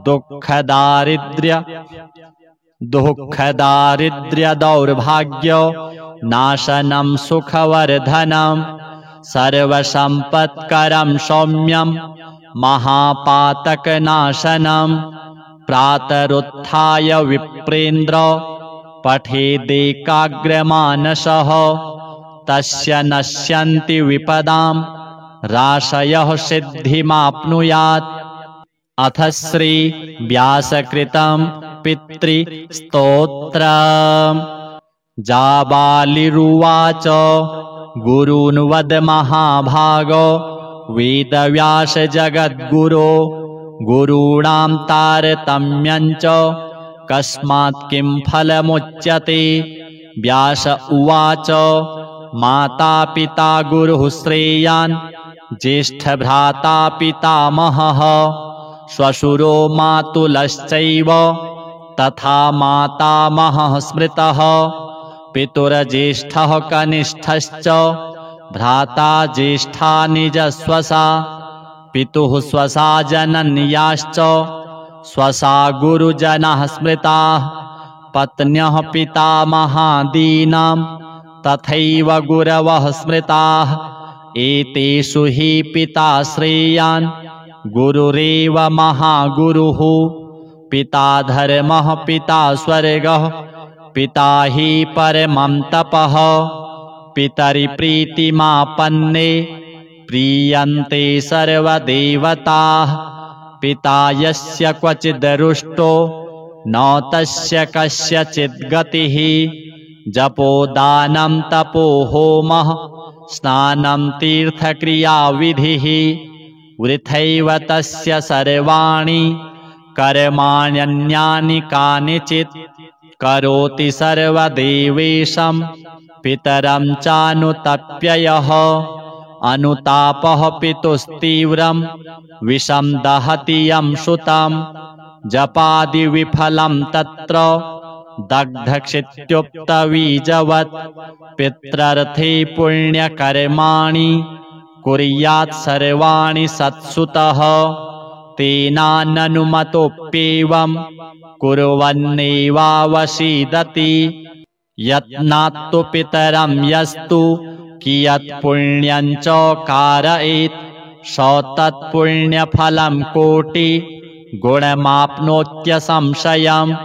दुःखदारिद्र्यदौर्भाग्य नाशनं सुखवर्धनं सर्वसम्पत्करं सौम्यं महापातकनाशनं प्रातरुत्थाय विप्रेन्द्र पठेदेकाग्रमानसः तस्य नश्यन्ति विपदां राशयः सिद्धिमाप्नुयात्। अथ श्री व्यासकृतं पितृस्तोत्रम्। जाबालिरुवाच गुरून् वद महाभागो वेदव्यास जगद्गुरो गुरूणां तारतम्यञ्च कस्मात् किं फलमुच्यते। व्यास उवाच माता पिता गुरुः श्रेयान् ज्येष्ठभ्राता पितामहः श्वशुरो मातुलश्चैव तथा मातामहः स्मृतः पितुर्ज्येष्ठः कनिष्ठश्च भ्राता ज्येष्ठा निजस्वसा पितुः स्वसा जनन्याश्च स्वसा गुरुजनः स्मृताः पत्न्यः पितामहादीनां तथैव गुरवः स्मृताः एतेषु हि पिता श्रेयान् गुरुरेव महागुरुः पिता धर्मः पिता स्वर्गः पिता हि परमं तपः पितरिप्रीतिमापन्ने प्रीयन्ते सर्वदेवताः पिता यस्य क्वचिदरुष्टो न तस्य कस्यचित् गतिः जपोदानं तपो होमः स्नानं तीर्थक्रियाविधिः वृथैव तस्य सर्वाणि कर्माण्यन्यानि कानिचित् करोति सर्वदेवेशं पितरं चानुतप्ययः अनुतापः पितुस्तीव्रं विषं दहति यं सुतं जपादिविफलं तत्र दग्धक्षित्युक्तबीजवत् पित्रर्थे पुण्यकर्माणि कुर्यात् सर्वाणि सत्सुतः तेनाननुमतोऽप्येवं कुर्वन्नेवावसीदति यत्नात्तु पितरं यस्तु कियत् पुण्यं च कारयेत् स तत्पुण्यफलं कोटि गुणमाप्नोत्यसंशयम्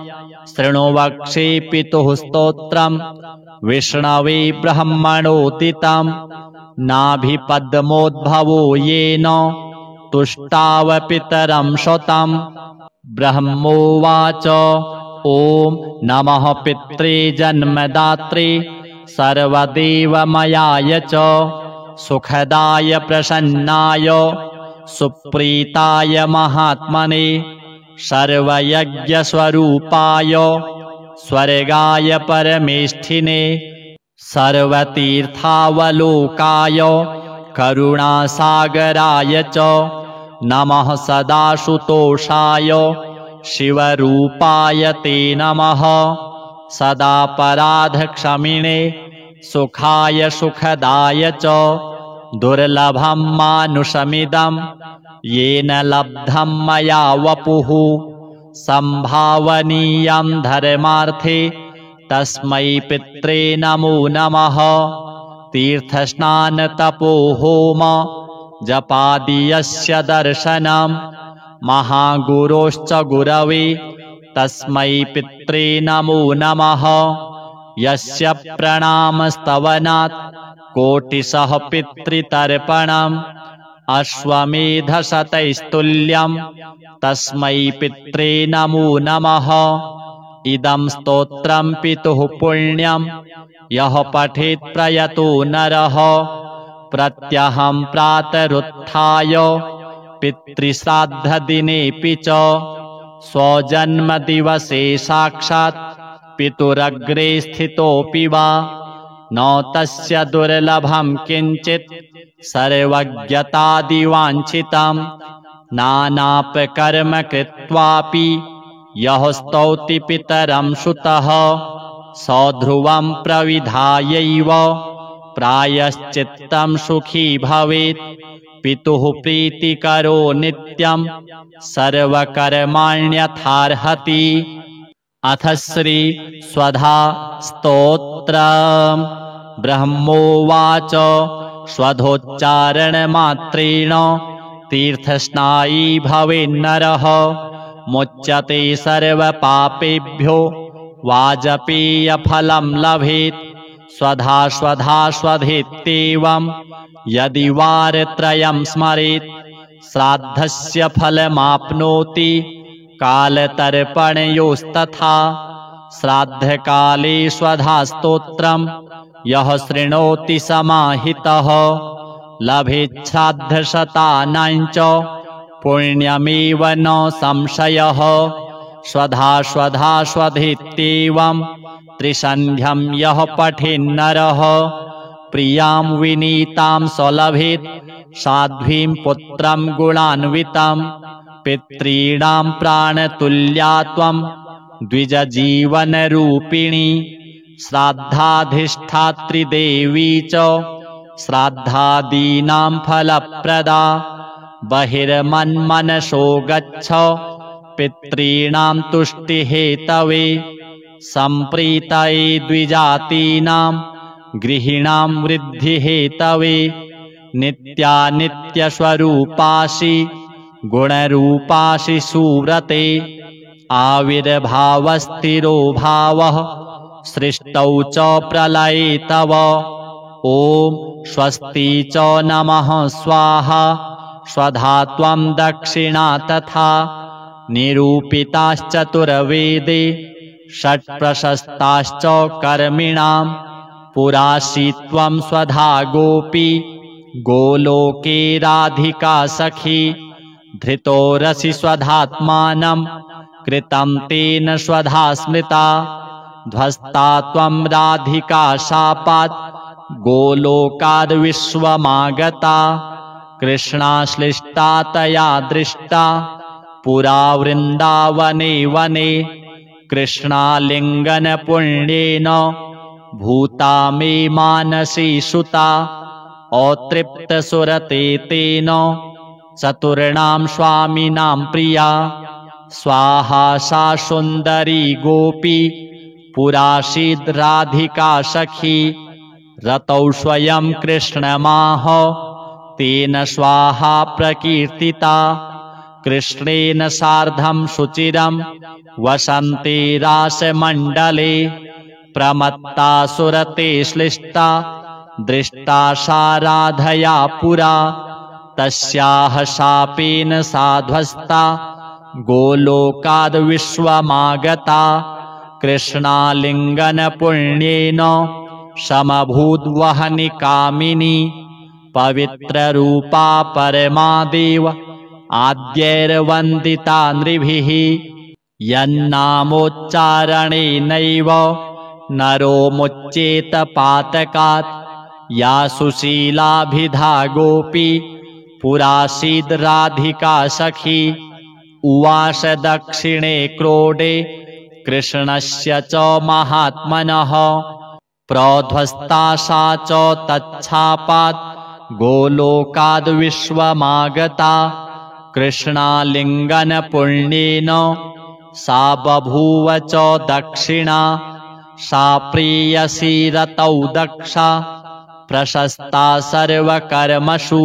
शृणु वक्षे पितुः स्तोत्रम् विष्णवे ब्रह्मणोदितं नाभिपद्मोद्भवो येन तुष्टाव पितरं शतम्। ब्रह्मोवाच ॐ नमः पित्रे जन्मदात्रे सर्वदेवमयाय च सुखदाय प्रसन्नाय सुप्रीताय महात्मने सर्वयज्ञस्वरूपाय स्वर्गाय परमेष्ठिने सर्वतीर्थावलोकाय करुणासागराय च नमः सदाशुतोषाय शिवरूपाय ते नमः सदापराधक्षमिणे सुखाय सुखदाय च दुर्लभं मानुषमिदं येन लब्धं मया वपुः संभावनीयं धर्मार्थे तस्मै पित्रे नमो नमः तीर्थस्नानतपोहोम जपादियस्य दर्शनं महागुरोश्च गुरवे तस्मै पित्रे नमो नमः यस्य प्रणामस्तवनात् कोटिशः पितृतर्पणम् अश्वमेधशतैस्तुल्यं तस्मै पित्रे नमो नमः इदं स्तोत्रं पितुः पुण्यं यः पठेत् प्रयतो नरः प्रत्यहं प्रातरुत्थाय पितृश्राद्धदिनेऽपि च स्वजन्मदिवसे साक्षात् पितुरग्रे स्थितोऽपि वा न तस्य दुर्लभं किञ्चित् सर्वज्ञतादिवाञ्छितं नानापकर्म कृत्वापि यः स्तौति पितरं सुतः सध्रुवं प्रविधायैव प्रायश्चित्तं सुखी भवेत् पितुः प्रीतिकरो नित्यं सर्वकर्माण्यथार्हति। अथ श्री स्वधा स्तोत्रम्। ब्रह्मोवाच स्वधोच्चारणमात्रेण तीर्थस्नायी भवेन्नरः मुच्यते सर्वपापेभ्यो वाजपेयफलं लभेत् स्वधा स्वधा स्वधेत्येवं यदि वारत्रयं स्मरेत् श्राद्धस्य फलमाप्नोति कालतर्पणयोस्तथा श्राद्धकाले स्वधा स्तोत्रं यः शृणोति समाहितः लभेत् श्राद्धशतानां च पुण्यमेव न संशयः स्वधा स्वधा स्वधेत्येवं त्रिसन्ध्यं यः पठेन्नरः प्रियां विनीतां सलभेत् साध्वीं पुत्रं गुणान्वितं पितॄणां प्राणतुल्या त्वं द्विजजीवनरूपिणी श्राद्धाधिष्ठात्री देवी च श्राद्धादीनां फलप्रदा बहिर्मन्मनसो गच्छ पितॄणां तुष्टिहेतवे सम्प्रीतये द्विजातीनां गृहिणां वृद्धिहेतवे नित्यानित्यस्वरूपासि गुणरूपासि सुव्रते आविर्भावस्थिरो भावः सृष्टौ च प्रलये तव ॐ स्वस्ति च नमः स्वाहा स्वधा त्वं दक्षिणा तथा निरूपिताश्चतुर्वेदे षट्प्रशस्ताश्च कर्मिणां पुरासि त्वं स्वधा गोपी गोलोके राधिका सखी धृतोरसि स्वधात्मानं कृतं तेन स्वधा स्मृता ध्वस्ता त्वं राधिका शापात् गोलोकाद् विश्वमागता कृष्णाश्लिष्टा तया दृष्टा पुरा वृन्दावने वने कृष्णालिङ्गनपुण्येन भूता मे मानसी सुता अतृप्तसुरते तेन चतुर्णां स्वामिनां प्रिया स्वाहा सा सुन्दरी गोपी पुरासीद् राधिका सखी रतौ स्वयं कृष्णमाह तेन स्वाहा प्रकीर्तिता कृष्णेन सार्धं शुचिरं वसन्ते रासमण्डले प्रमत्ता सुरते श्लिष्टा दृष्टा सा राधया पुरा तस्याः शापेन साध्वस्ता गोलोकाद् विश्वमागता कृष्णालिङ्गनपुण्येन समभूद्वहनि कामिनी पवित्ररूपा परमादेव आद्यैर्वन्दिता नृभिः यन्नामोच्चारणेनैव नरो मुच्येत पातकात् या सुशीलाभिधा गोपी पुरासीद् राधिका सखी उवाच दक्षिणे क्रोडे कृष्णस्य च महात्मनः प्रोध्वस्ता सा च तच्छापात् गोलोकाद् विश्वमागता कृष्णालिङ्गन पुण्येन सा बभूव च दक्षिणा सा प्रेयसी रतौ दक्षा प्रशस्ता सर्वकर्मसु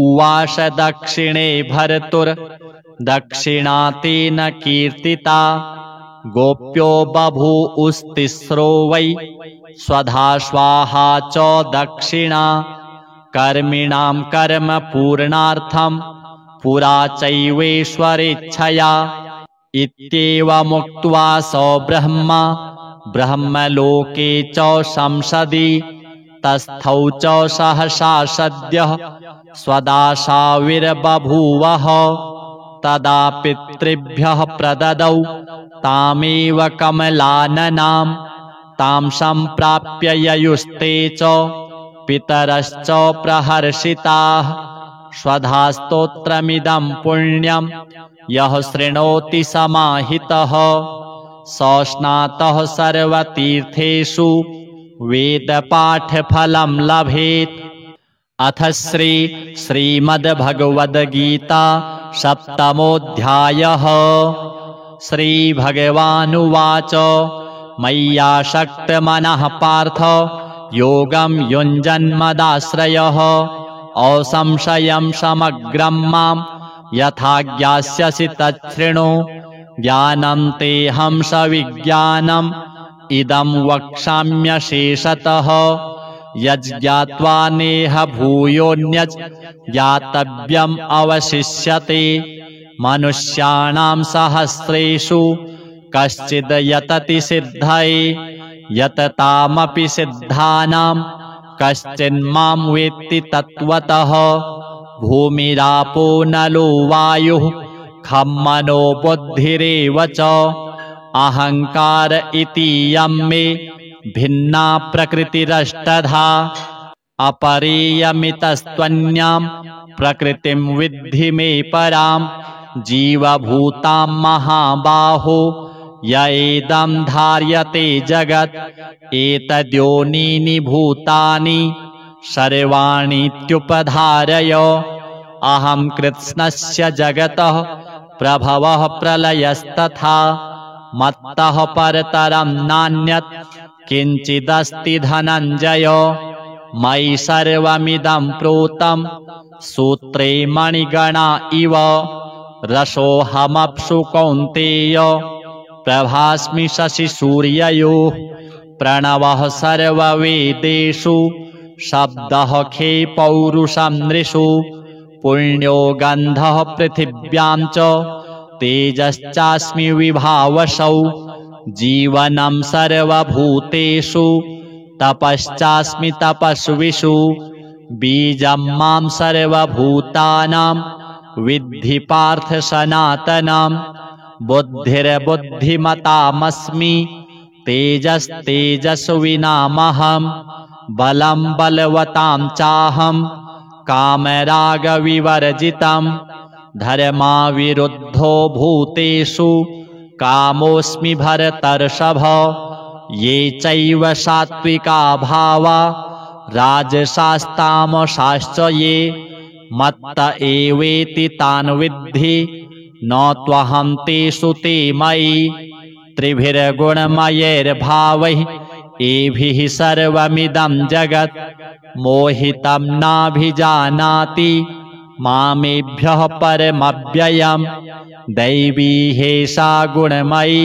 उवाच दक्षिणे भर्तुर्दक्षिणा तेन कीर्तिता गोप्यो बभूवुस्तिस्रो वै स्वधा स्वाहा च दक्षिणा कर्मिणां कर्म पूर्णार्थं पुरा चैवेश्वरेच्छया इत्येवमुक्त्वा स ब्रह्मा ब्रह्मलोके च संसदि तस्थौ च सहसा सद्यः स्वदाशाविर्बभूवः तदा पितृभ्यः प्रददौ तामेव कमलाननां तां सम्प्राप्य ययुस्ते च पितरश्च प्रहर्षिताः स्वधा स्तोत्रमिदं पुण्यं यः शृणोति समाहितः स स्नातः सर्वतीर्थेषु वेदपाठफलं लभेत्। अथ श्रीमद्भगवद्गीता सप्तमोऽध्यायः। श्रीभगवानुवाच मय्यासक्तमनः पार्थ योगं युञ्जन्मदाश्रयः असंशयं समग्रं मां यथा ज्ञास्यसि तच्छृणु ज्ञानं तेऽहं सविज्ञानम् इदं वक्ष्याम्यशेषतः यज्ज्ञात्वा नेह भूयोऽन्यत् ज्ञातव्यम् अवशिष्यते। मनुष्याणां सहस्रेषु कश्चिद् यतति सिद्धये यततामपि सिद्धानां कश्चिन्मां वेत्ति तत्त्वतः। भूमिरापो नलो वायुः खं मनो बुद्धिरेव च अहंकार इतीयं मे भिन्ना प्रकृतिरष्टधा अपरेयमितस्त्वन्यां प्रकृतिं विद्धि मे परां जीवभूतां महाबाहो य एदं धार्यते जगत् एतद्योनीनि भूतानि सर्वाणीत्युपधारय अहं कृत्स्नस्य जगतः प्रभवः प्रलयस्तथा मत्तः परतरं नान्यत् किञ्चिदस्ति धनञ्जय। मयि सर्वमिदं प्रोतं सूत्रे मणिगणा इव रसोऽहमप्सु कौन्तेय प्रभास्मि शशिसूर्ययोः प्रणवः सर्ववेदेषु शब्दः खे पौरुषं नृषु पुण्यो गन्धः पृथिव्यां च तेजश्चास्मि विभावसौ जीवनं सर्वभूतेषु तपश्चास्मि तपस्विषु बीजं मां सर्वभूतानां विद्धि पार्थ सनातनं बुद्धिर्बुद्धिमतामस्मि तेजस्तेजस्विनामहं बलं बलवतां चाहं कामरागविवर्जितं धर्माविरुद्धो भूतेषु कामोऽस्मि भरतर्षभ। ये चैव सात्विका भावा राजसास्तामसाश्च ये मत्त एवेति तान् विद्धि न त्वहं तेषु ते मयि। त्रिभिर्गुणमयैर्भावैः एभिः सर्वमिदं जगत् मोहितं नाभिजानाति मामेभ्यः परमव्ययम्। दैवी हेषा गुणमयी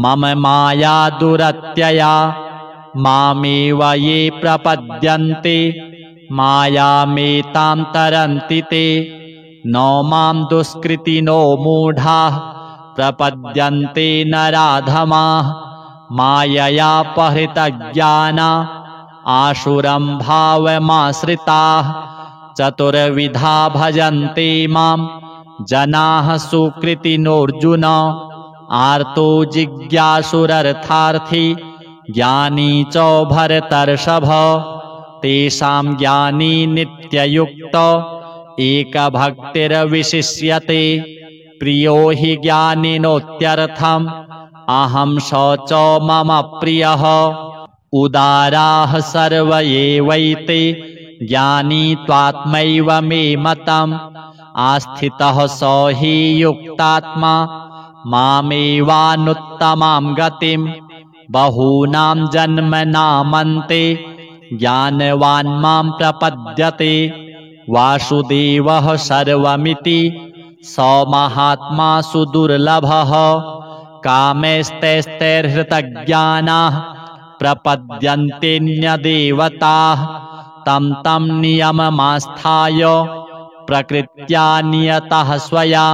मम माया दुरत्यया मामेव ये प्रपद्यन्ते मायामेतां तरन्ति ते। न मां दुष्कृतिनो मूढाः प्रपद्यन्ते नराधमाः माययापहृतज्ञाना आशुरं भावमाश्रिताः चतुर्विधा भजन्ते मां जनाः सुकृतिनोऽर्जुन आर्तो जिज्ञासुरर्थार्थी ज्ञानी च भरतर्षभ तेषां ज्ञानी नित्ययुक्तो एकभक्तिर्विशिष्यते प्रियो हि ज्ञानिनोत्यर्थम् अहं स च मम प्रियः उदाराः सर्व एवैते ज्ञानी त्वात्मैव मे मतम् आस्थितः स हि युक्तात्मा मामेवानुत्तमां गतिं बहूनां जन्मनामन्ते ज्ञानवान् मां प्रपद्यते वासुदेवः सर्वमिति स महात्मा सुदुर्लभः कामैस्तैस्तैर्हृतज्ञानाः प्रपद्यन्तेऽन्यदेवताः तं तं नियममास्थाय प्रकृत्या नियतः स्वया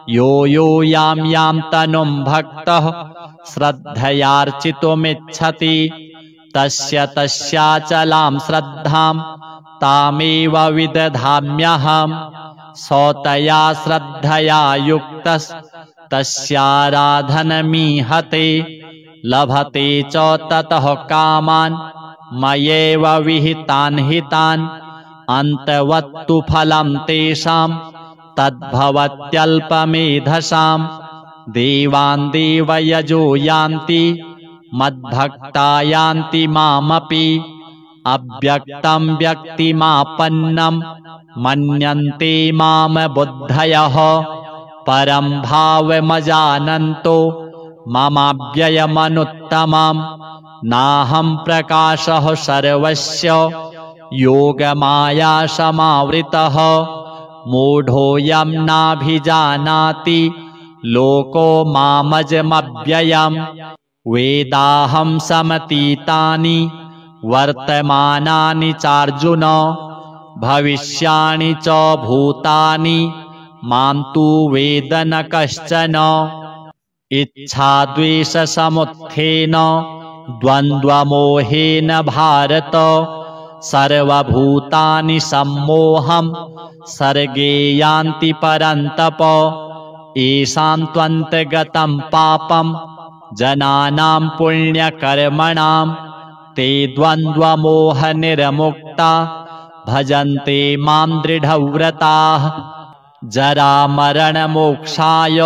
यो यो यां यां तनुं भक्तः श्रद्धयार्चितुमिच्छति तस्य तस्याचलां श्रद्धां तामेव विदधाम्यहम् स तया श्रद्धया युक्तस्तस्याराधनमीहते लभते च ततः कामान् मयैव विहितान् हितान् अन्तवत्तु फलं तेषां तद्भवत्यल्पमेधसां देवान् देवयजो यान्ति मद्भक्ता यान्ति मामपि अव्यक्तं व्यक्तिमापन्नं मन्यन्ते माम बुद्धयः परं भावमजानन्तो ममाव्ययमनुत्तमं नाहं प्रकाशः सर्वस्य योगमाया समावृतः मूढोऽयं नाभिजानाति लोको मामजमव्ययम् वेदाहं समतीतानि वर्तमानानि चार्जुन भविष्याणि च भूतानि मां तु वेद न कश्चन इच्छाद्वेषसमुत्थेन द्वन्द्वमोहेन भारत सर्वभूतानि सम्मोहं सर्गे यान्ति परन्तप येषां त्वन्तगतं पापं जनानां पुण्यकर्मणां ते द्वन्द्वमोहनिर्मुक्ता भजन्ते मां दृढव्रताः जरामरणमोक्षाय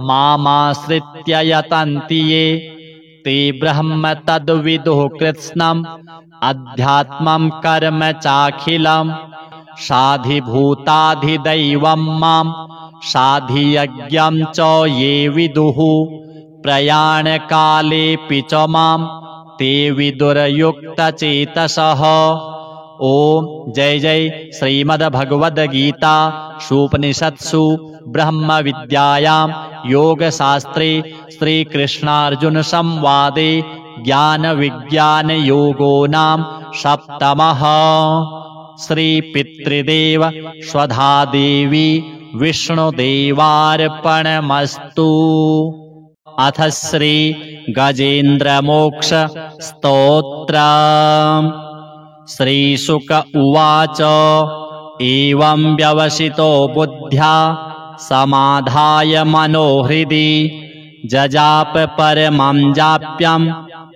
मामाश्रित्य यतन्ति ये ते ब्रह्म तद्विदुः कृत्स्नम् अध्यात्मं कर्म चाखिलं साधिभूताधिदैवं मां साधियज्ञं च ये विदुः प्रयाणकालेऽपि च मां ते विदुर्युक्तचेतसः। ओम जय जय श्रीमद्भगवद्गीता सूपनिषत्सु ब्रह्म विद्यायां योगशास्त्रे श्रीकृष्णार्जुन संवादे ज्ञान विज्ञान योगो नाम सप्तमः। श्री पितृदेव स्वधा देवी विष्णुदेवार्पणमस्तु। अथ श्री गजेन्द्रमोक्ष स्तोत्रम्। श्रीशुक उवाच एवं व्यवसितो बुद्ध्या समाधाय मनोहृदि जजाप परमं जाप्यं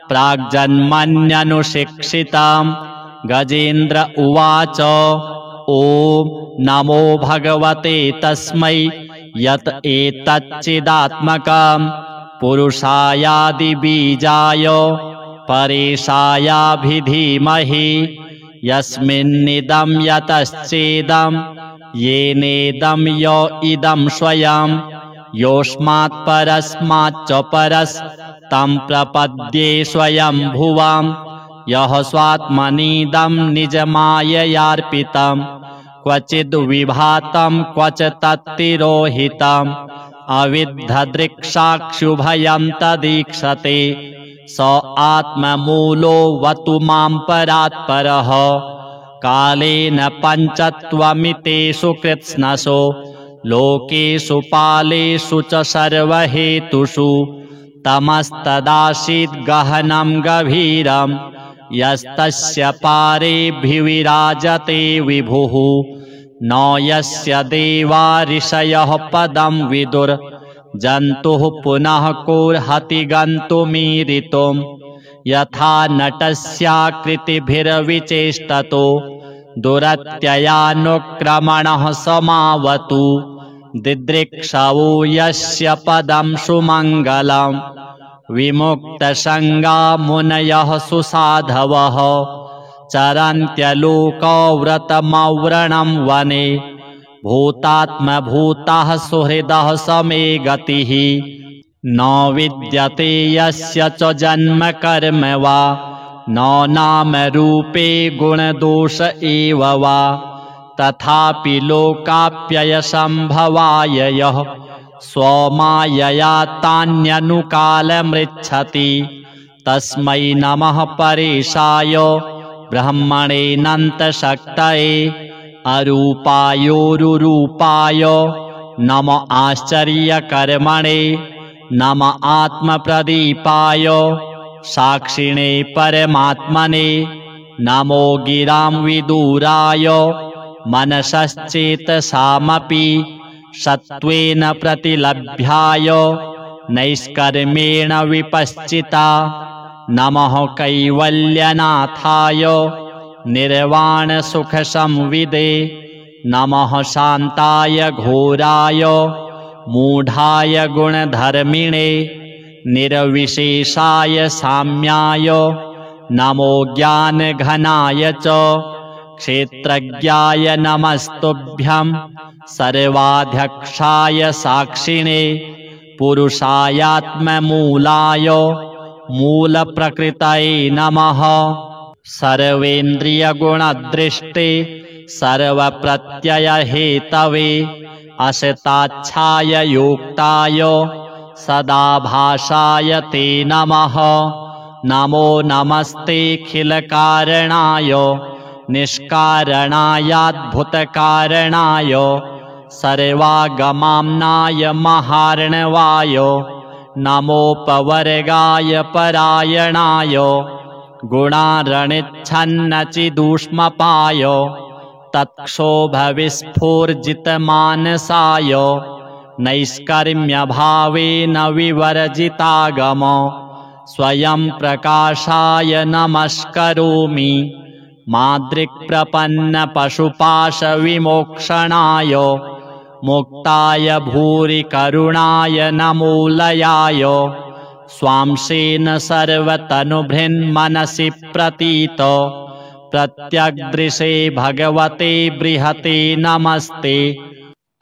प्राग्जन्मन्यनुशिक्षितं। गजेन्द्र उवाच ॐ नमो भगवते तस्मै यत् एतच्चिदात्मकं पुरुषायादिबीजाय परेशायाभिधीमहि यस्मिन्निदं यतश्चेदं येनेदं य इदं स्वयं योऽस्मात् परस्माच्च परस्तं प्रपद्ये स्वयं भुवं यः स्वात्मनीदं निजमाययार्पितं क्वचिद् विभातं क्वच तत्तिरोहितम् अविद्धदृक्साक्षुभयं तदीक्षते स आत्ममूलो वतु मां परात्परः। कालेन पञ्चत्वमितेषु कृत्स्नसो लोकेषु पालेषु च सर्वहेतुषु तमस्तदासीद् गहनं गभीरं यस्तस्य पारेभिविराजते विभुः न यस्य देवा ऋषयः पदं विदुर् जन्तुः पुनः कोर्हति गन्तुमीरितुम् यथा नटस्याकृतिभिर्विचेष्टतो दुरत्ययानुक्रमणः समावतु दिदृक्षवो यस्य पदं सुमङ्गलम् विमुक्तसङ्गा मुनयः सुसाधवः चरन्त्यलोकव्रतमव्रणं वने भूतात्मभूतः सुहृदः समे गतिः न विद्यते यस्य च जन्म कर्म वा न नाम रूपे गुणदोष एव वा तथापि लोकाप्ययसम्भवाय यः स्वमायया तान्यनुकालमृच्छति तस्मै नमः परेशाय ब्रह्मणेऽनन्तशक्तये अरूपायोरुरूपाय नम आश्चर्यकर्मणे नम आत्मप्रदीपाय साक्षिणे परमात्मने नमो गिरां विदुराय मनसश्चेतसामपि सत्त्वेन प्रतिलभ्याय नैष्कर्मेण विपश्चिता नमः कैवल्यनाथाय निर्वाणसुखसंविदे नमः शान्ताय घोराय मूढाय गुणधर्मिणे निर्विशेषाय साम्याय नमो ज्ञानघनाय च क्षेत्रज्ञाय नमस्तुभ्यं सर्वाध्यक्षाय साक्षिणे पुरुषायात्ममूलाय मूलप्रकृतये नमः सर्वेन्द्रियगुणदृष्टे सर्वप्रत्ययहेतवे असताच्छाय योक्ताय सदाभासाय ते नमः नमो नमस्तेऽखिलकारणाय निष्कारणायाद्भुतकारणाय सर्वागमाम्नाय महार्णवाय नमोपवर्गाय परायणाय गुणारणिच्छन्नचिदूष्मपाय तत्क्षोभविस्फूर्जितमानसाय नैष्कर्म्यभावेन विवर्जितागम स्वयं प्रकाशाय नमस्करोमि मादृक्प्रपन्नपशुपाशविमोक्षणाय मुक्ताय भूरि करुणाय नमोलयाय स्वांशेन सर्वतनुभृन्मनसि प्रतीत प्रत्यग्दृशे भगवते बृहते नमस्ते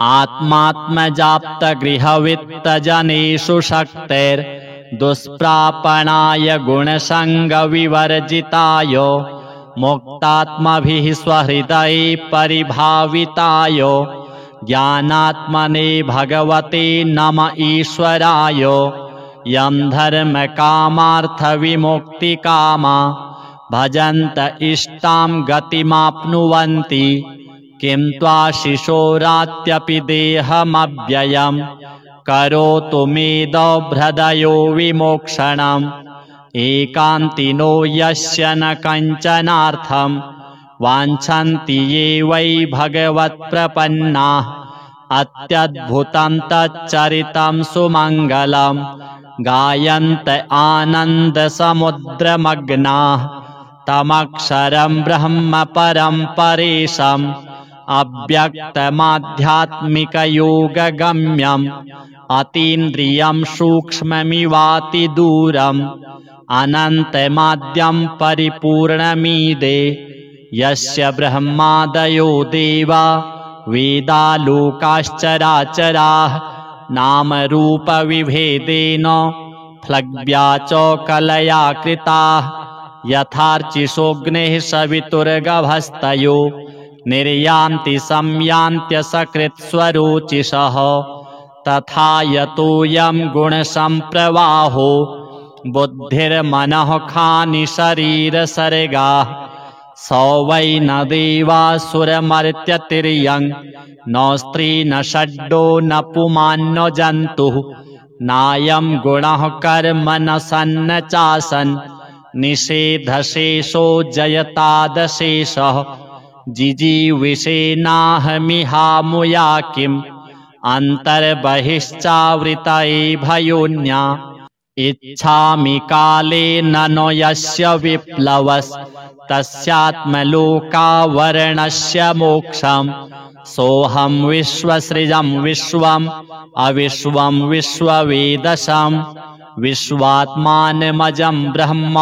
आत्मात्मजाप्तगृहवित्तजनेषु शक्तिर्दुष्प्रापणाय गुणसङ्गविवर्जिताय मुक्तात्मभिः स्वहृदये परिभाविताय ज्ञानात्मने भगवते नम ईश्वराय यं धर्मकामार्थविमुक्तिकामा भजन्त इष्टां गतिमाप्नुवन्ति किं त्वाशिशोरात्यपि देहमव्ययं करोतु मेदभृदयो विमोक्षणम् एकान्तिनो यस्य न कञ्चनार्थं वाञ्छन्ति ये वै भगवत्प्रपन्नाः अत्यद्भुतं तच्चरितं सुमङ्गलं गायन्त आनन्दसमुद्रमग्नाः तमक्षरं ब्रह्म परं परेशम् अव्यक्तमाध्यात्मिकयोगगम्यम् अतीन्द्रियं सूक्ष्ममिवातिदूरम् अनन्तमाद्यं परिपूर्णमीदे यस्य ब्रह्मादयो देवा वेदालोकाश्चराचराः नामरूपविभेदेन फ्लग्व्या च कलया कृताः यथार्चिषोऽग्नेः सवितुर्गभस्तयो निर्यान्ति संयान्त्यसकृत्स्वरोचिषः तथा यतोऽयं गुणसम्प्रवाहो बुद्धिर्मनः खानि शरीरसर्गाः स वै न देवासुरमर्त्यतिर्यं न स्त्री न षड्डो न पुमान् न जन्तुः नायं गुणः कर्म न सन्न चासन् निषेधशेषो जयतादशेषः जिजीविषेनाहमिहामुया किम् अन्तर्बहिश्चावृतये भयोन्या इच्छामि काले ननो यस्य विप्लवस्तस्यात्मलोकावरणस्य मोक्षम् सोऽहं विश्वसृजं विश्वम् अविश्वं विश्ववेदशम् विश्वात्मानमजं ब्रह्म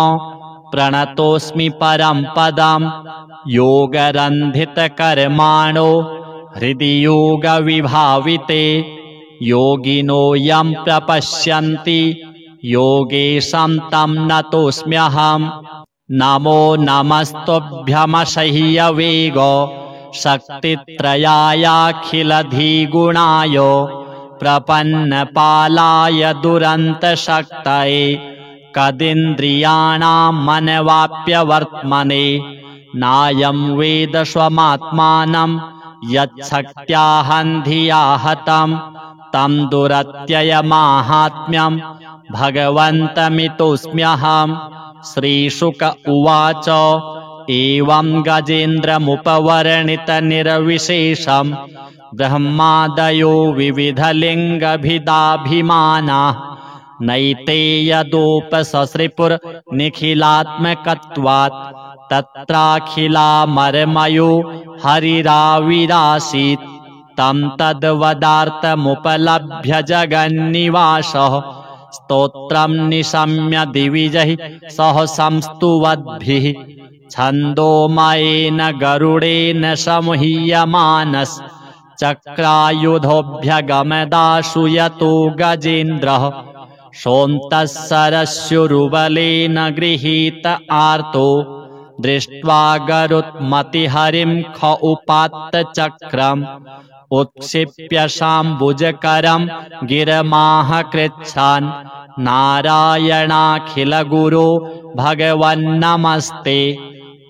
प्रणतोऽस्मि परं पदम् योगरन्धितकर्माणो हृदि योगविभाविते योगिनो यं प्रपश्यन्ति योगेशं तं नतोऽस्म्यहम् नमो नमस्तुभ्यमसह्यवेग शक्तित्रयायाखिलधिगुणाय प्रपन्नपालाय दुरन्तशक्तये कदिन्द्रियाणां मनवाप्यवर्त्मने नायं वेद स्वमात्मानं यच्छक्त्याहन्धिया हतं तं दुरत्ययमाहात्म्यं भगवन्तमितोऽस्म्यहम् श्रीशुक उवाच एवं गजेन्द्रमुपवर्णितनिर्विशेषं ब्रह्मादयो विविधलिङ्गभिदाभिमानाः नैते यदोपससृपुर्निखिलात्मकत्वात् तत्राखिलामरमयो हरिराविरासीत् तं तद्वदार्थमुपलभ्य जगन्निवासः स्तोत्रं निशम्य दिविजैः सह संस्तुवद्भिः छन्दोमयेन गरुडेन संह्यमानश्चक्रायुधोऽभ्यगमदाशु यतो गजेन्द्रः सोऽन्तः सरस्युरुबलेन गृहीत आर्तो दृष्ट्वा गरुत्मतिहरिं ख उपात्तचक्रम् उत्क्षिप्य शाम्बुजकरं गिरमाह कृच्छान् नारायणाखिलगुरो भगवन्नमस्ते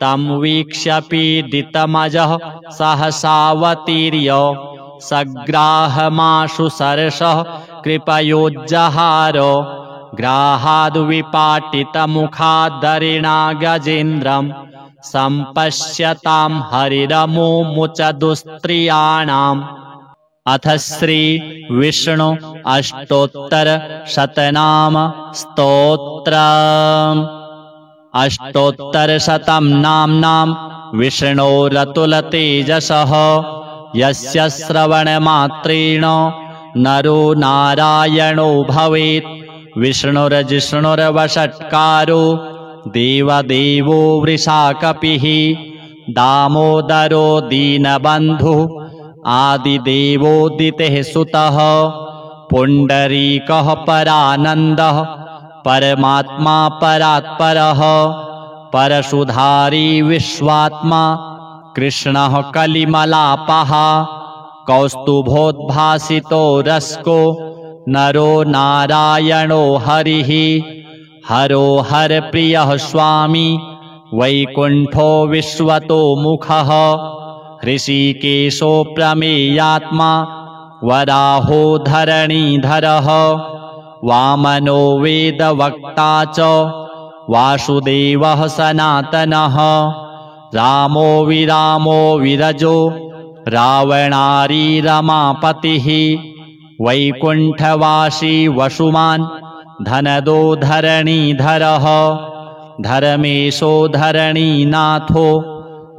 तं वीक्ष्य पीडितमजः सहसावतीर्य सग्राहमाशु सरसः कृपयोज्जहार ग्राहाद्विपाटितमुखादरिणा गजेन्द्रं सम्पश्यतां हरिरमुमुच दुस्त्रियाणाम् अथ श्री विष्णु अष्टोत्तरशतनाम स्तोत्रम् अष्टोत्तरशतं नाम्नां विष्णोरतुलतेजसः यस्य श्रवणमात्रेण नरो नारायणो भवेत् विष्णुर्जिष्णुर्वषट्कारो देवदेवो वृषाकपिः दामोदरो दीनबन्धुः आदिदेवोदितेः सुतः पुण्डरीकः परानन्दः परमात्मा परात्परः परशुधारी विश्वात्मा कृष्णः कलिमलापः कौस्तुभोद्भासितो रस्को नरो नारायणो हरिः हरो हरप्रियः स्वामी वैकुण्ठो विश्वतो मुखः ऋषिकेशो प्रमेयात्मा वराहो धरणीधरः वामनो वेदवक्ता च वासुदेवः सनातनः रामो विरामो विरजो रावणारी रमापतिः वैकुण्ठवासी वसुमान् धनदो धरणीधरः धर्मेशो धरणीनाथो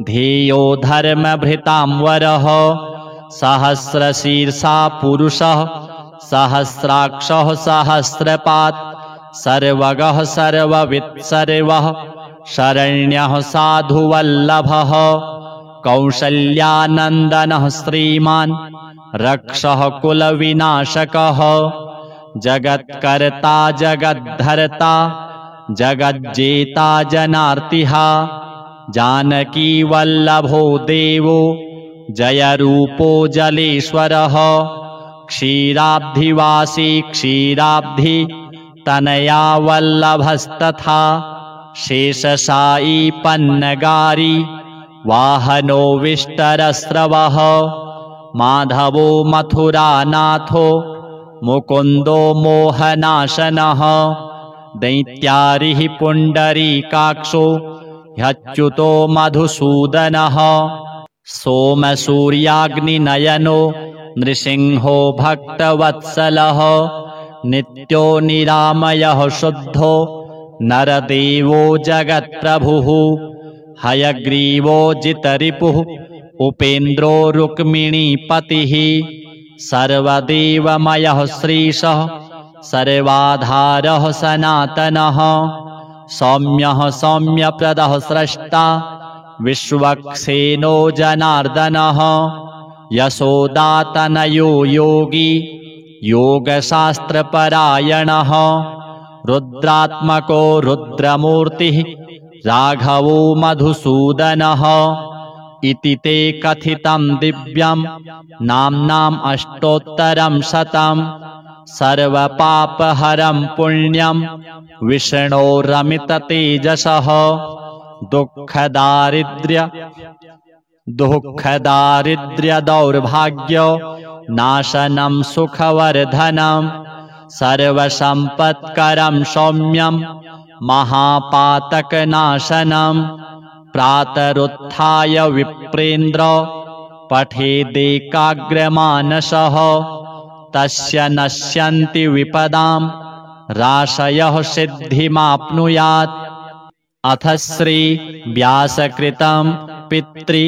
ध्येयो धर्मभृतांवरः सहस्रशीर्षा पुरुषः सहस्राक्षः सहस्रपात् सर्वगः सर्ववित् सर्वः शरण्यः साधुवल्लभः कौसल्यानन्दनः श्रीमान् रक्षः कुलविनाशकः जगत्कर्ता जगद्धर्ता जगज्जेता जनार्तिः जानकीवल्लभो देवो जयरूपो जलेश्वरः क्षीराब्धिवासी क्षीराब्धि तनया वल्लभस्तथा शेषशायी पन्नगारी वाहनो विष्टरस्रवः माधवो मथुरानाथो मुकुन्दो मोहनाशनः दैत्यारिः पुण्डरीकाक्षो ह्यच्युतो मधुसूदनः सोमसूर्याग्निनयनो नृसिंहो भक्तवत्सलः नित्यो निरामयः शुद्धो नरदेवो जगत्प्रभुः हयग्रीवो जितरिपुः उपेन्द्रो रुक्मिणीपतिः सर्वदेवमयः श्रीशः सर्वाधारः सनातनः सौम्यः सौम्यप्रदः स्रष्टा विश्वक्सेनो जनार्दनः यशोदातनयो योगी योगशास्त्रपरायणः रुद्रात्मको रुद्रमूर्तिः राघवो मधुसूदनः इति ते कथितं दिव्यं नाम्नाम् अष्टोत्तरं शतं सर्वपापहरं पुण्यं विष्णोरमिततेजसः दुःखदारिद्र्यदौर्भाग्य नाशनं सुखवर्धनं सर्वसम्पत्करं सौम्यं महापातकनाशनं प्रातरुत्थाय विप्रेन्द्र पठेदेकाग्रमानसः तस्य नश्यन्ति विपदां राशयः सिद्धिमाप्नुयात्। अथ श्री व्यासकृतं पितृस्तोत्रम्।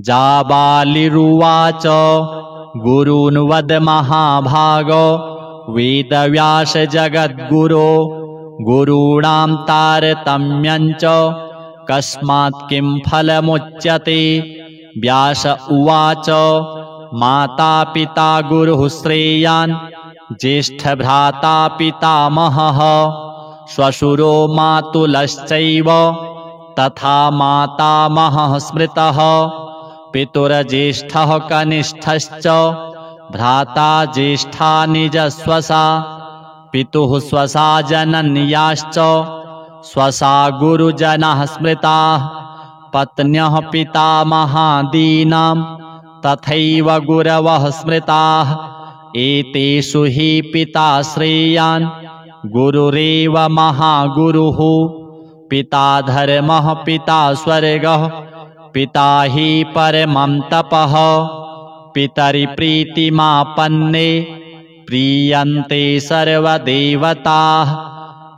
जाबालिरुवाच गुरून् वद महाभागो वेदव्यास जगद्गुरो गुरूणां तारतम्यञ्च कस्मात् किं फलमुच्यते। व्यास उवाच माता पिता गुरुः श्रेयान् ज्येष्ठभ्राता पितामहः श्वशुरो मातुलश्चैव तथा मातामहः स्मृतः पितुर्ज्येष्ठः कनिष्ठश्च भ्राता ज्येष्ठा निजस्वसा पितुः स्वसा जनन्याश्च स्वसा गुरुजनः स्मृताः पत्न्यः पितामहादीनां तथैव गुरवः स्मृताः एतेषु हि पिता श्रेयान् गुरुरेव महागुरुः पिता धर्मः पिता स्वर्गः पिता हि परमं तपः पितरिप्रीतिमापन्ने प्रीयन्ते सर्वदेवताः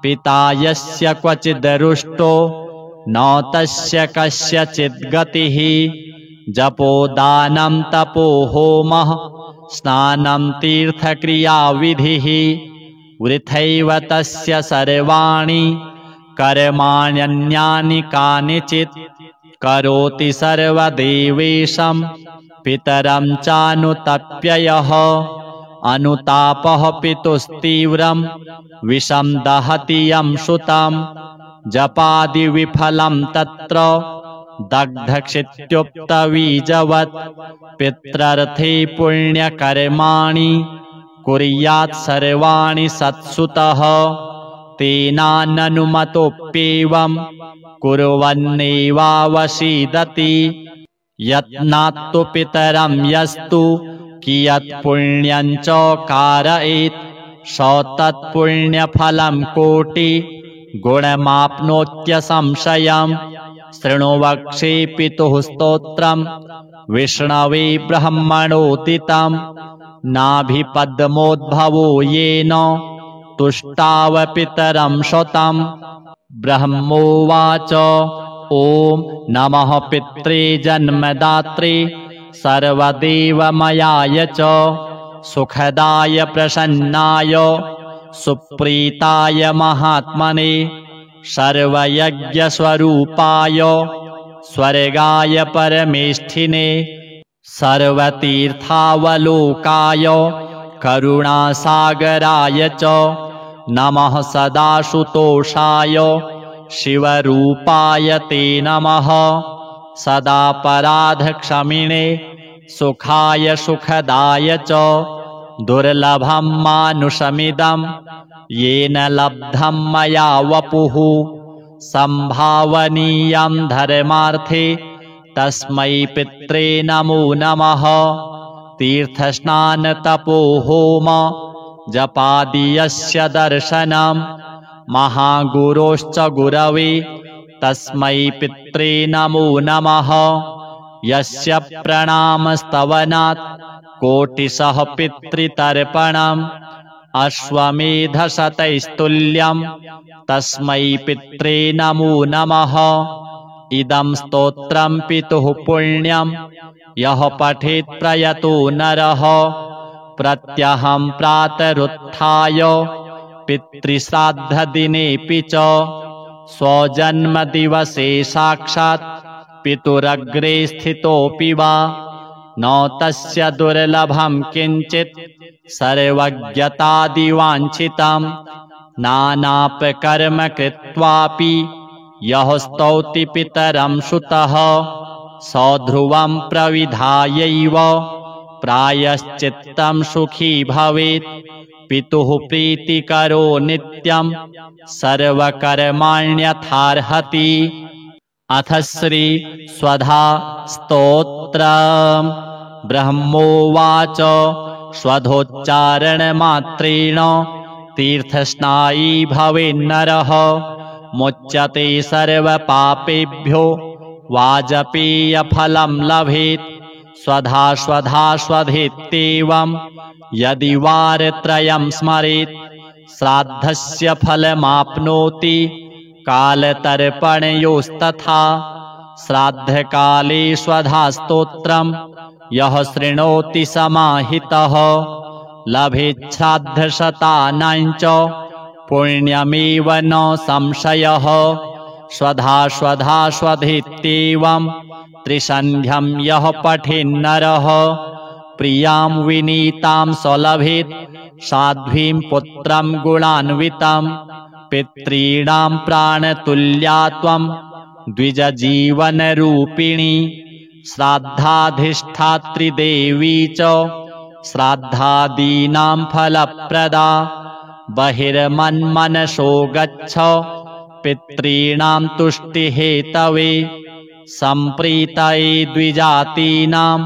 पिता यस्य क्वचिदरुष्टो न तस्य कस्यचित् गतिः जपोदानं तपो होमः स्नानं तीर्थक्रियाविधिः वृथैव तस्य सर्वाणि कर्माण्यन्यानि कानिचित् करोति सर्वदेवेशं पितरं चानुतप्ययः अनुतापः पितुस्तीव्रं विषं दहति यं सुतं जपादिविफलं तत्र दग्धक्षित्युक्तबीजवत् पित्रर्थे पुण्यकर्माणि कुर्यात् सर्वाणि सत्सुतः तेनाननुमतोऽप्येवं कुर्वन्नेवावसीदति यत्नात्तु पितरं यस्तु कियत् पुण्यं च कारयेत् स तत्पुण्यफलं कोटि गुणमाप्नोत्यसंशयम् शृणु वक्षे पितुः स्तोत्रम् विष्णवे ब्रह्मणोदितं नाभिपद्मोद्भवो येन तुष्टाव पितरं शतम्। ब्रह्मोवाच ॐ नमः पित्रे जन्मदात्रे सर्वदेवमयाय च सुखदाय प्रसन्नाय सुप्रीताय महात्मने सर्वयज्ञस्वरूपाय स्वर्गाय परमेष्ठिने सर्वतीर्थावलोकाय करुणासागराय च नमः सदाशुतोषाय शिवरूपाय ते नमः सदापराधक्षमिणे सुखाय सुखदाय च दुर्लभं मानुषमिदं येन लब्धं मया वपुः संभावनीयं धर्मार्थे तस्मै पित्रे नमो नमः। तीर्थस्नान तपो होम जपादीयस्य दर्शनं महागुरोश्च गुरवे तस्मै पित्रे नमो नमः। यस्य प्रणामस्तवनात् कोटिशः पितृतर्पणम् अश्वमेधशतैस्तुल्यं तस्मै पित्रे नमो नमः। इदं स्तोत्रं पितुः पुण्यं यः पठेत् प्रयतो नरः प्रत्यहं प्रातरुत्थाय पितृश्राद्धदिनेऽपि च स्वजन्मदिवसे साक्षात् पितुरग्रे स्थितोऽपि वा न तस्य दुर्लभं किञ्चित् सर्वज्ञतादिवाञ्छितं नानापकर्म कृत्वापि यः स्तौति पितरं सुतः सध्रुवं प्रविधायैव प्रायश्चित्तं सुखी भवेत्। पितुः प्रीतिकरो नित्यं सर्वकर्माण्यथार्हति। अथ श्री स्वधा स्तोत्रम्। ब्रह्मोवाच स्वधोच्चारणमात्रेण तीर्थस्नायी भवेन्नरः मुच्यते सर्वपापेभ्यो वाजपेयफलं लभेत्। स्वधा स्वधा स्वधेत्येवं यदि वारत्रयं स्मरेत् श्राद्धस्य फलमाप्नोति कालतर्पणयोस्तथा। श्राद्धकाले स्वधा स्तोत्रं यः शृणोति समाहितः लभेत् श्राद्धशतानां च पुण्यमेव न संशयः। स्वधा स्वधा स्वधेत्येवं त्रिसन्ध्यं यः पठेन्नरः प्रियां विनीतां सलभेत् साध्वीं पुत्रं गुणान्वितं। पितॄणां प्राणतुल्या त्वं द्विजजीवनरूपिणी श्राद्धाधिष्ठात्री देवी च श्राद्धादीनां फलप्रदा। बहिर्मन्मनसो गच्छ पितॄणां तुष्टिहेतवे सम्प्रीतये द्विजातीनां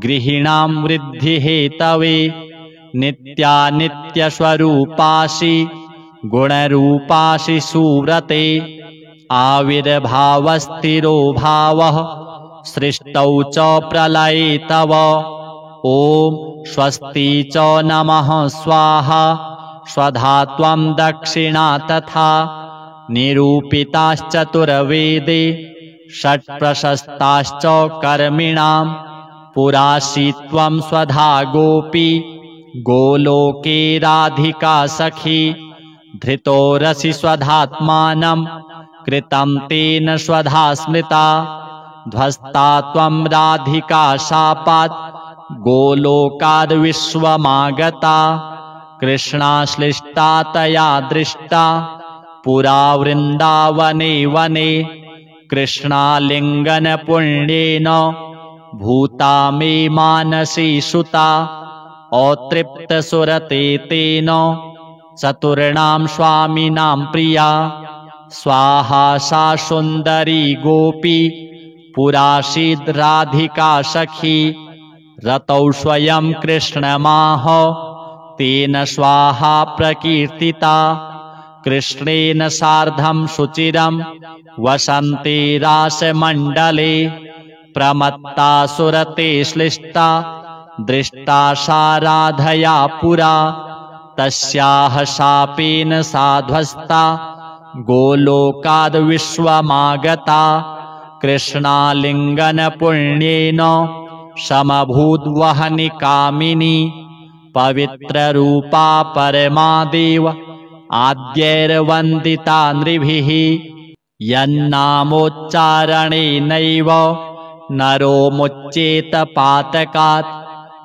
गृहिणां वृद्धिहेतवे। नित्यानित्यस्वरूपासि गुणरूपासि सुव्रते आविर्भावस्थिरो भावः सृष्टौ च प्रलये तव। ॐ स्वस्ति च नमः स्वाहा। स्वधा त्वं दक्षिणा तथा निरूपिताश्चतुर्वेदे षट्प्रशस्ताश्च कर्मिणां। पुरासि त्वं स्वधा गोपी गोलोके राधिका सखी। धृतोरसि स्वधात्मानं कृतं तेन स्वधा स्मृता। ध्वस्ता त्वं राधिका शापात् गोलोकाद् विश्वमागता। कृष्णाश्लिष्टा तया दृष्टा पुरा वृन्दावने वने। कृष्णालिङ्गनपुण्येन भूता मे मानसी सुता। अतृप्तसुरते तेन चतुर्णां स्वामिनां प्रिया। स्वाहा सा सुन्दरी गोपी पुरासीद् राधिका सखी। रतौ स्वयं कृष्णमाह तेन स्वाहा प्रकीर्तिता। कृष्णेन सार्धं शुचिरं वसन्ते रासमण्डले। प्रमत्ता सुरते श्लिष्टा दृष्टा सा राधया पुरा। तस्याः शापेन साध्वस्ता गोलोकाद् विश्वमागता। कृष्णालिङ्गनपुण्येन समभूद्वहनि कामिनी। पवित्ररूपा परमादेव आद्यैर्वन्दिता नृभिः। यन्नामोच्चारणेनैव नरो मुच्येत पातकात्।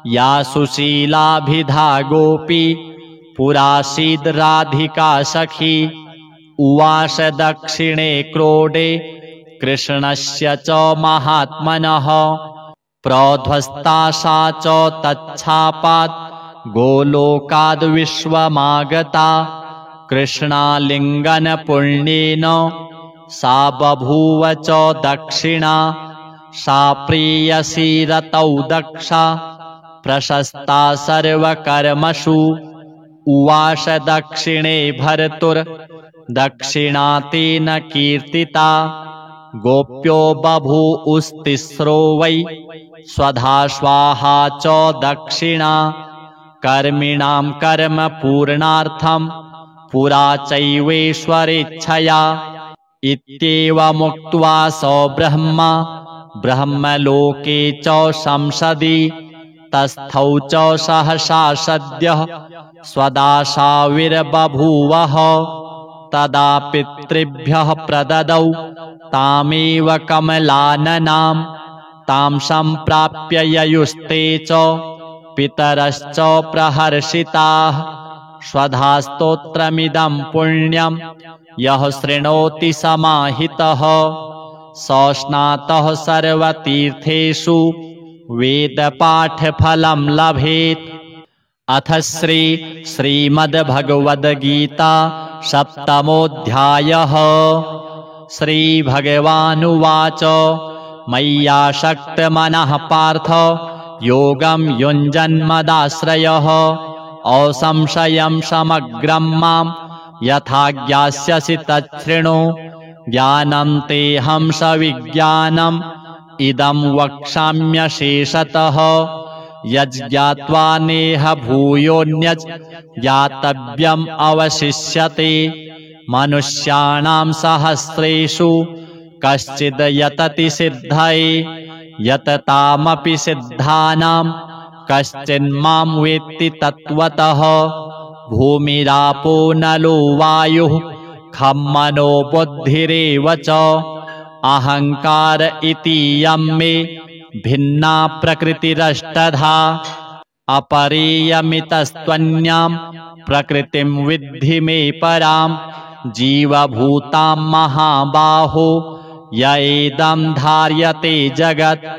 या सुशीलाभिधा गोपी पुरासीद् राधिका सखी। उवास दक्षिणे क्रोडे कृष्णस्य च महात्मनः। प्रध्वस्ता सा च तच्छापात् गोलोकाद् विश्वमागता। कृष्णालिङ्गनपुण्येन सा बभूव च दक्षिणा। सा प्रेयसी रतौ दक्षा प्रशस्ता सर्वकर्मसु। उवाच दक्षिणे भर्तुर्दक्षिणातेन कीर्तिता गोप्यो बभूवुस्तिस्रो वै स्वधा स्वाहा च दक्षिणा कर्मिणां कर्म पूर्णार्थं पुरा चैवेश्वरेच्छया इत्येवमुक्त्वा स ब्रह्मा ब्रह्मलोके च संसदि तस्थौ च सहसा सद्यः स्वदाशाविर्बभूवः तदा पितृभ्यः प्रददौ तामेव कमलाननां तां सम्प्राप्य ययुस्ते च पितरश्च प्रहर्षिताः स्वधा स्तोत्रमिदं पुण्यं यः शृणोति समाहितः स स्नातः सर्वतीर्थेषु वेदपाठफलं लभेत्। अथ श्रीमद्भगवद्गीता सप्तमोऽध्यायः। श्रीभगवानुवाच मय्यासक्तमनः पार्थ योगं युञ्जन्मदाश्रयः असंशयं समग्रं मां यथा ज्ञास्यसि तच्छृणु ज्ञानं तेऽहं सविज्ञानम् इदं वक्ष्याम्यशेषतः यज्ज्ञात्वा नेह भूयोऽन्यत् ज्ञातव्यम् अवशिष्यते। मनुष्याणां सहस्रेषु कश्चिद् यतति सिद्धये यततामपि सिद्धानां कश्चिन्मां वेत्ति तत्त्वतः। भूमिरापो नलो वायुः खं मनो बुद्धिरेव च अहंकार इतीयं मे भिन्ना प्रकृतिरष्टधा अपरेयमितस्त्वन्यां प्रकृतिं विद्धि मे परां जीवभूतां महाबाहो य एदं धार्यते जगत्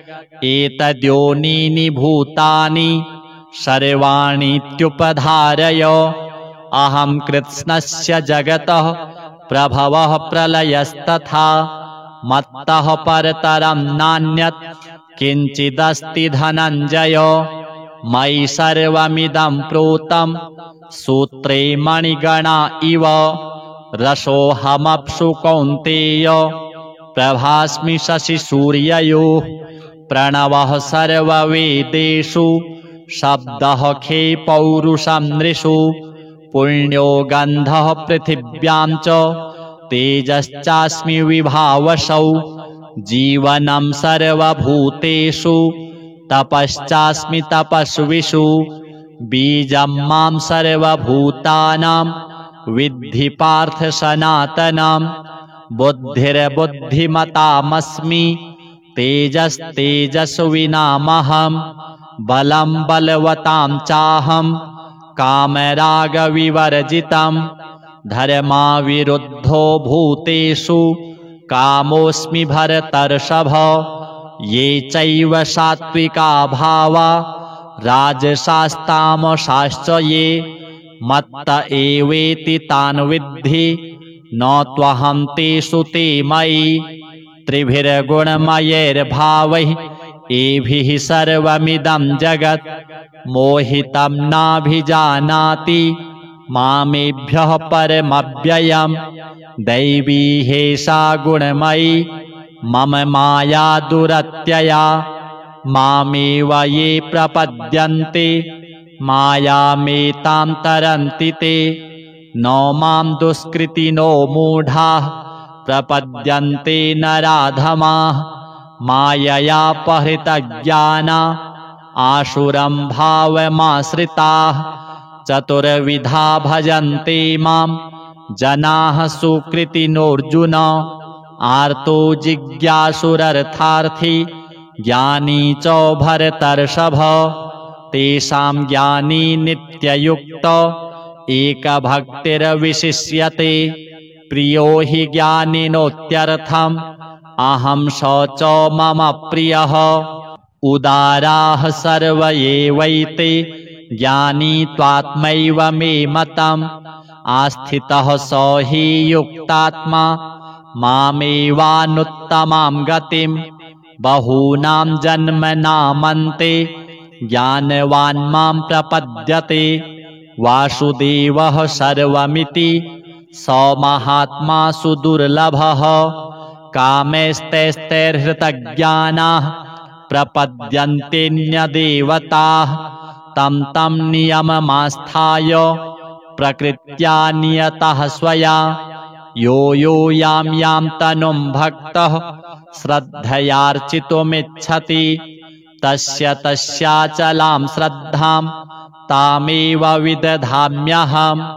एतद्योनीनि भूतानि सर्वाणीत्युपधारय अहं कृत्स्नस्य जगतः प्रभवः प्रलयस्तथा मत्तः परतरं नान्यत् किञ्चिदस्ति धनञ्जय। मयि सर्वमिदं प्रोतं सूत्रे मणिगणा इव रसोऽहमप्सु कौन्तेय प्रभास्मि शशिसूर्ययोः प्रणवः सर्ववेदेषु शब्दः खे पौरुषं नृषु पुण्यो गन्धः पृथिव्यां च तेजश्चास्मि विभावसौ जीवनं सर्वभूतेषु तपश्चास्मि तपस्विषु बीजं मां सर्वभूतानां विद्धि पार्थ सनातनं बुद्धिर्बुद्धिमतामस्मि तेजस्तेजस्विनामहं बलं बलवतां चाहं कामरागविवर्जितं धर्माविरुद्धो भूतेषु कामोऽस्मि भरतर्षभ। ये चैव सात्विका भावा राजसास्तामसाश्च ये मत्त एवेति तान् विद्धि न त्वहं तेषु ते मयि त्रिभिर्गुणमयैर्भावैः एभिः सर्वमिदं जगत् मोहितं नाभिजानाति मामेभ्यः परमव्ययम् दैवी हेषा गुणमयी मम माया दुरत्यया मामेव ये प्रपद्यन्ते मायामेतां तरन्ति ते न मां दुष्कृतिनो मूढाः प्रपद्यन्ते नराधमाः माययापहृतज्ञाना आसुरं भावमाश्रिताः चतुर्विधा भजन्ते मां जनाः सुकृतिनोऽर्जुन आर्तो जिज्ञासुरर्थार्थी ज्ञानी च भरतर्षभ तेषां ज्ञानी नित्ययुक्त एकभक्तिर्विशिष्यते प्रियो हि ज्ञानिनोत्यर्थम् अहं स च मम प्रियः उदाराः सर्व एवैते ज्ञानी त्वात्मैव मे मतम् आस्थितः स हि युक्तात्मा मामेवानुत्तमां गतिं बहूनां जन्मनामन्ते ज्ञानवान् मां प्रपद्यते वासुदेवः सर्वमिति स महात्मा सुदुर्लभः कामैस्तैस्तैर्हृतज्ञानाः प्रपद्यन्तेऽन्यदेवताः तं तं नियममास्थाय प्रकृत्या नियतः स्वया यो यो यां यां तनुं भक्तः श्रद्धयार्चितुमिच्छति तस्य तस्याचलां श्रद्धां तामेव विदधाम्यहम्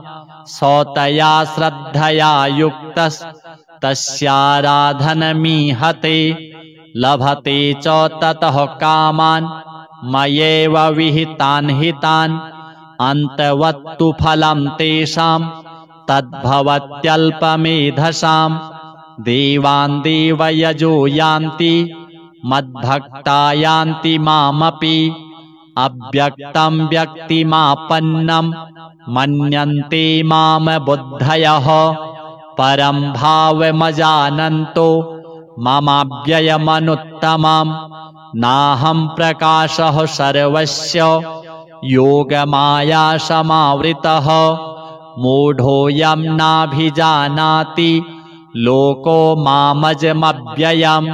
स तया श्रद्धया युक्तस्तस्याराधनमीहते लभते च ततः कामान् मयैव विहितान् हितान् अन्तवत्तु फलं तेषां तद्भवत्यल्पमेधसाम् देवान् देवयजो यान्ति मद्भक्ता यान्ति मामपि अव्यक्तं व्यक्तिमापन्नं मन्यन्ते माम बुद्धयः परं भावमजानन्तो ममाव्ययमनुत्तमम् नाहं प्रकाशः सर्वस्य योगमाया समावृतः मूढोऽयं नाभिजानाति लोको मामजमव्ययम्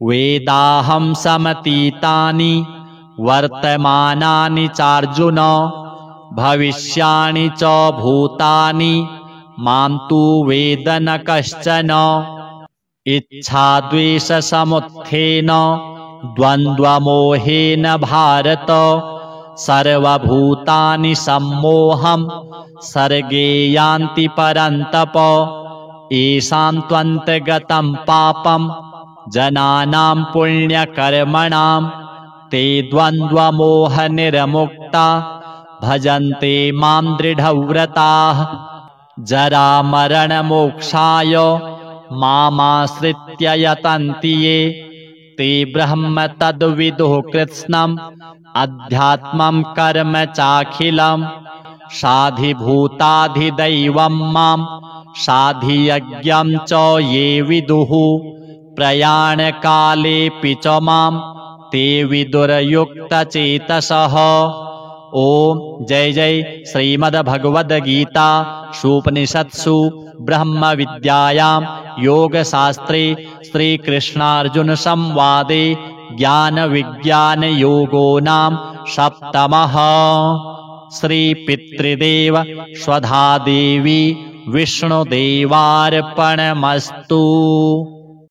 वेदाहं समतीतानि वर्तमानानि चार्जुन भविष्याणि च भूतानि मां तु वेद न कश्चन इच्छाद्वेषसमुत्थेन द्वन्द्वमोहेन भारत सर्वभूतानि सम्मोहं सर्गे यान्ति परन्तप येषां त्वन्तगतं पापं जनानां पुण्यकर्मणां ते द्वन्द्वमोहनिर्मुक्ता भजन्ते मां दृढव्रताः जरामरणमोक्षाय मामाश्रित्य यतन्ति ये ते ब्रह्म तद्विदुः कृत्स्नम् अध्यात्मं कर्म चाखिलम् साधिभूताधिदैवं मां साधियज्ञं च ये विदुः प्रयाणकालेऽपि च मां ते विदुर्युक्तचेतसः। ओम जय जय श्रीमद्भगवद्गीता सूपनिषत्सु ब्रह्म विद्यायां योगशास्त्रे श्रीकृष्णार्जुन संवादे ज्ञान विज्ञान योगो नाम सप्तमः। श्री पितृदेव स्वधा देवी विष्णुदेवार्पणमस्तु।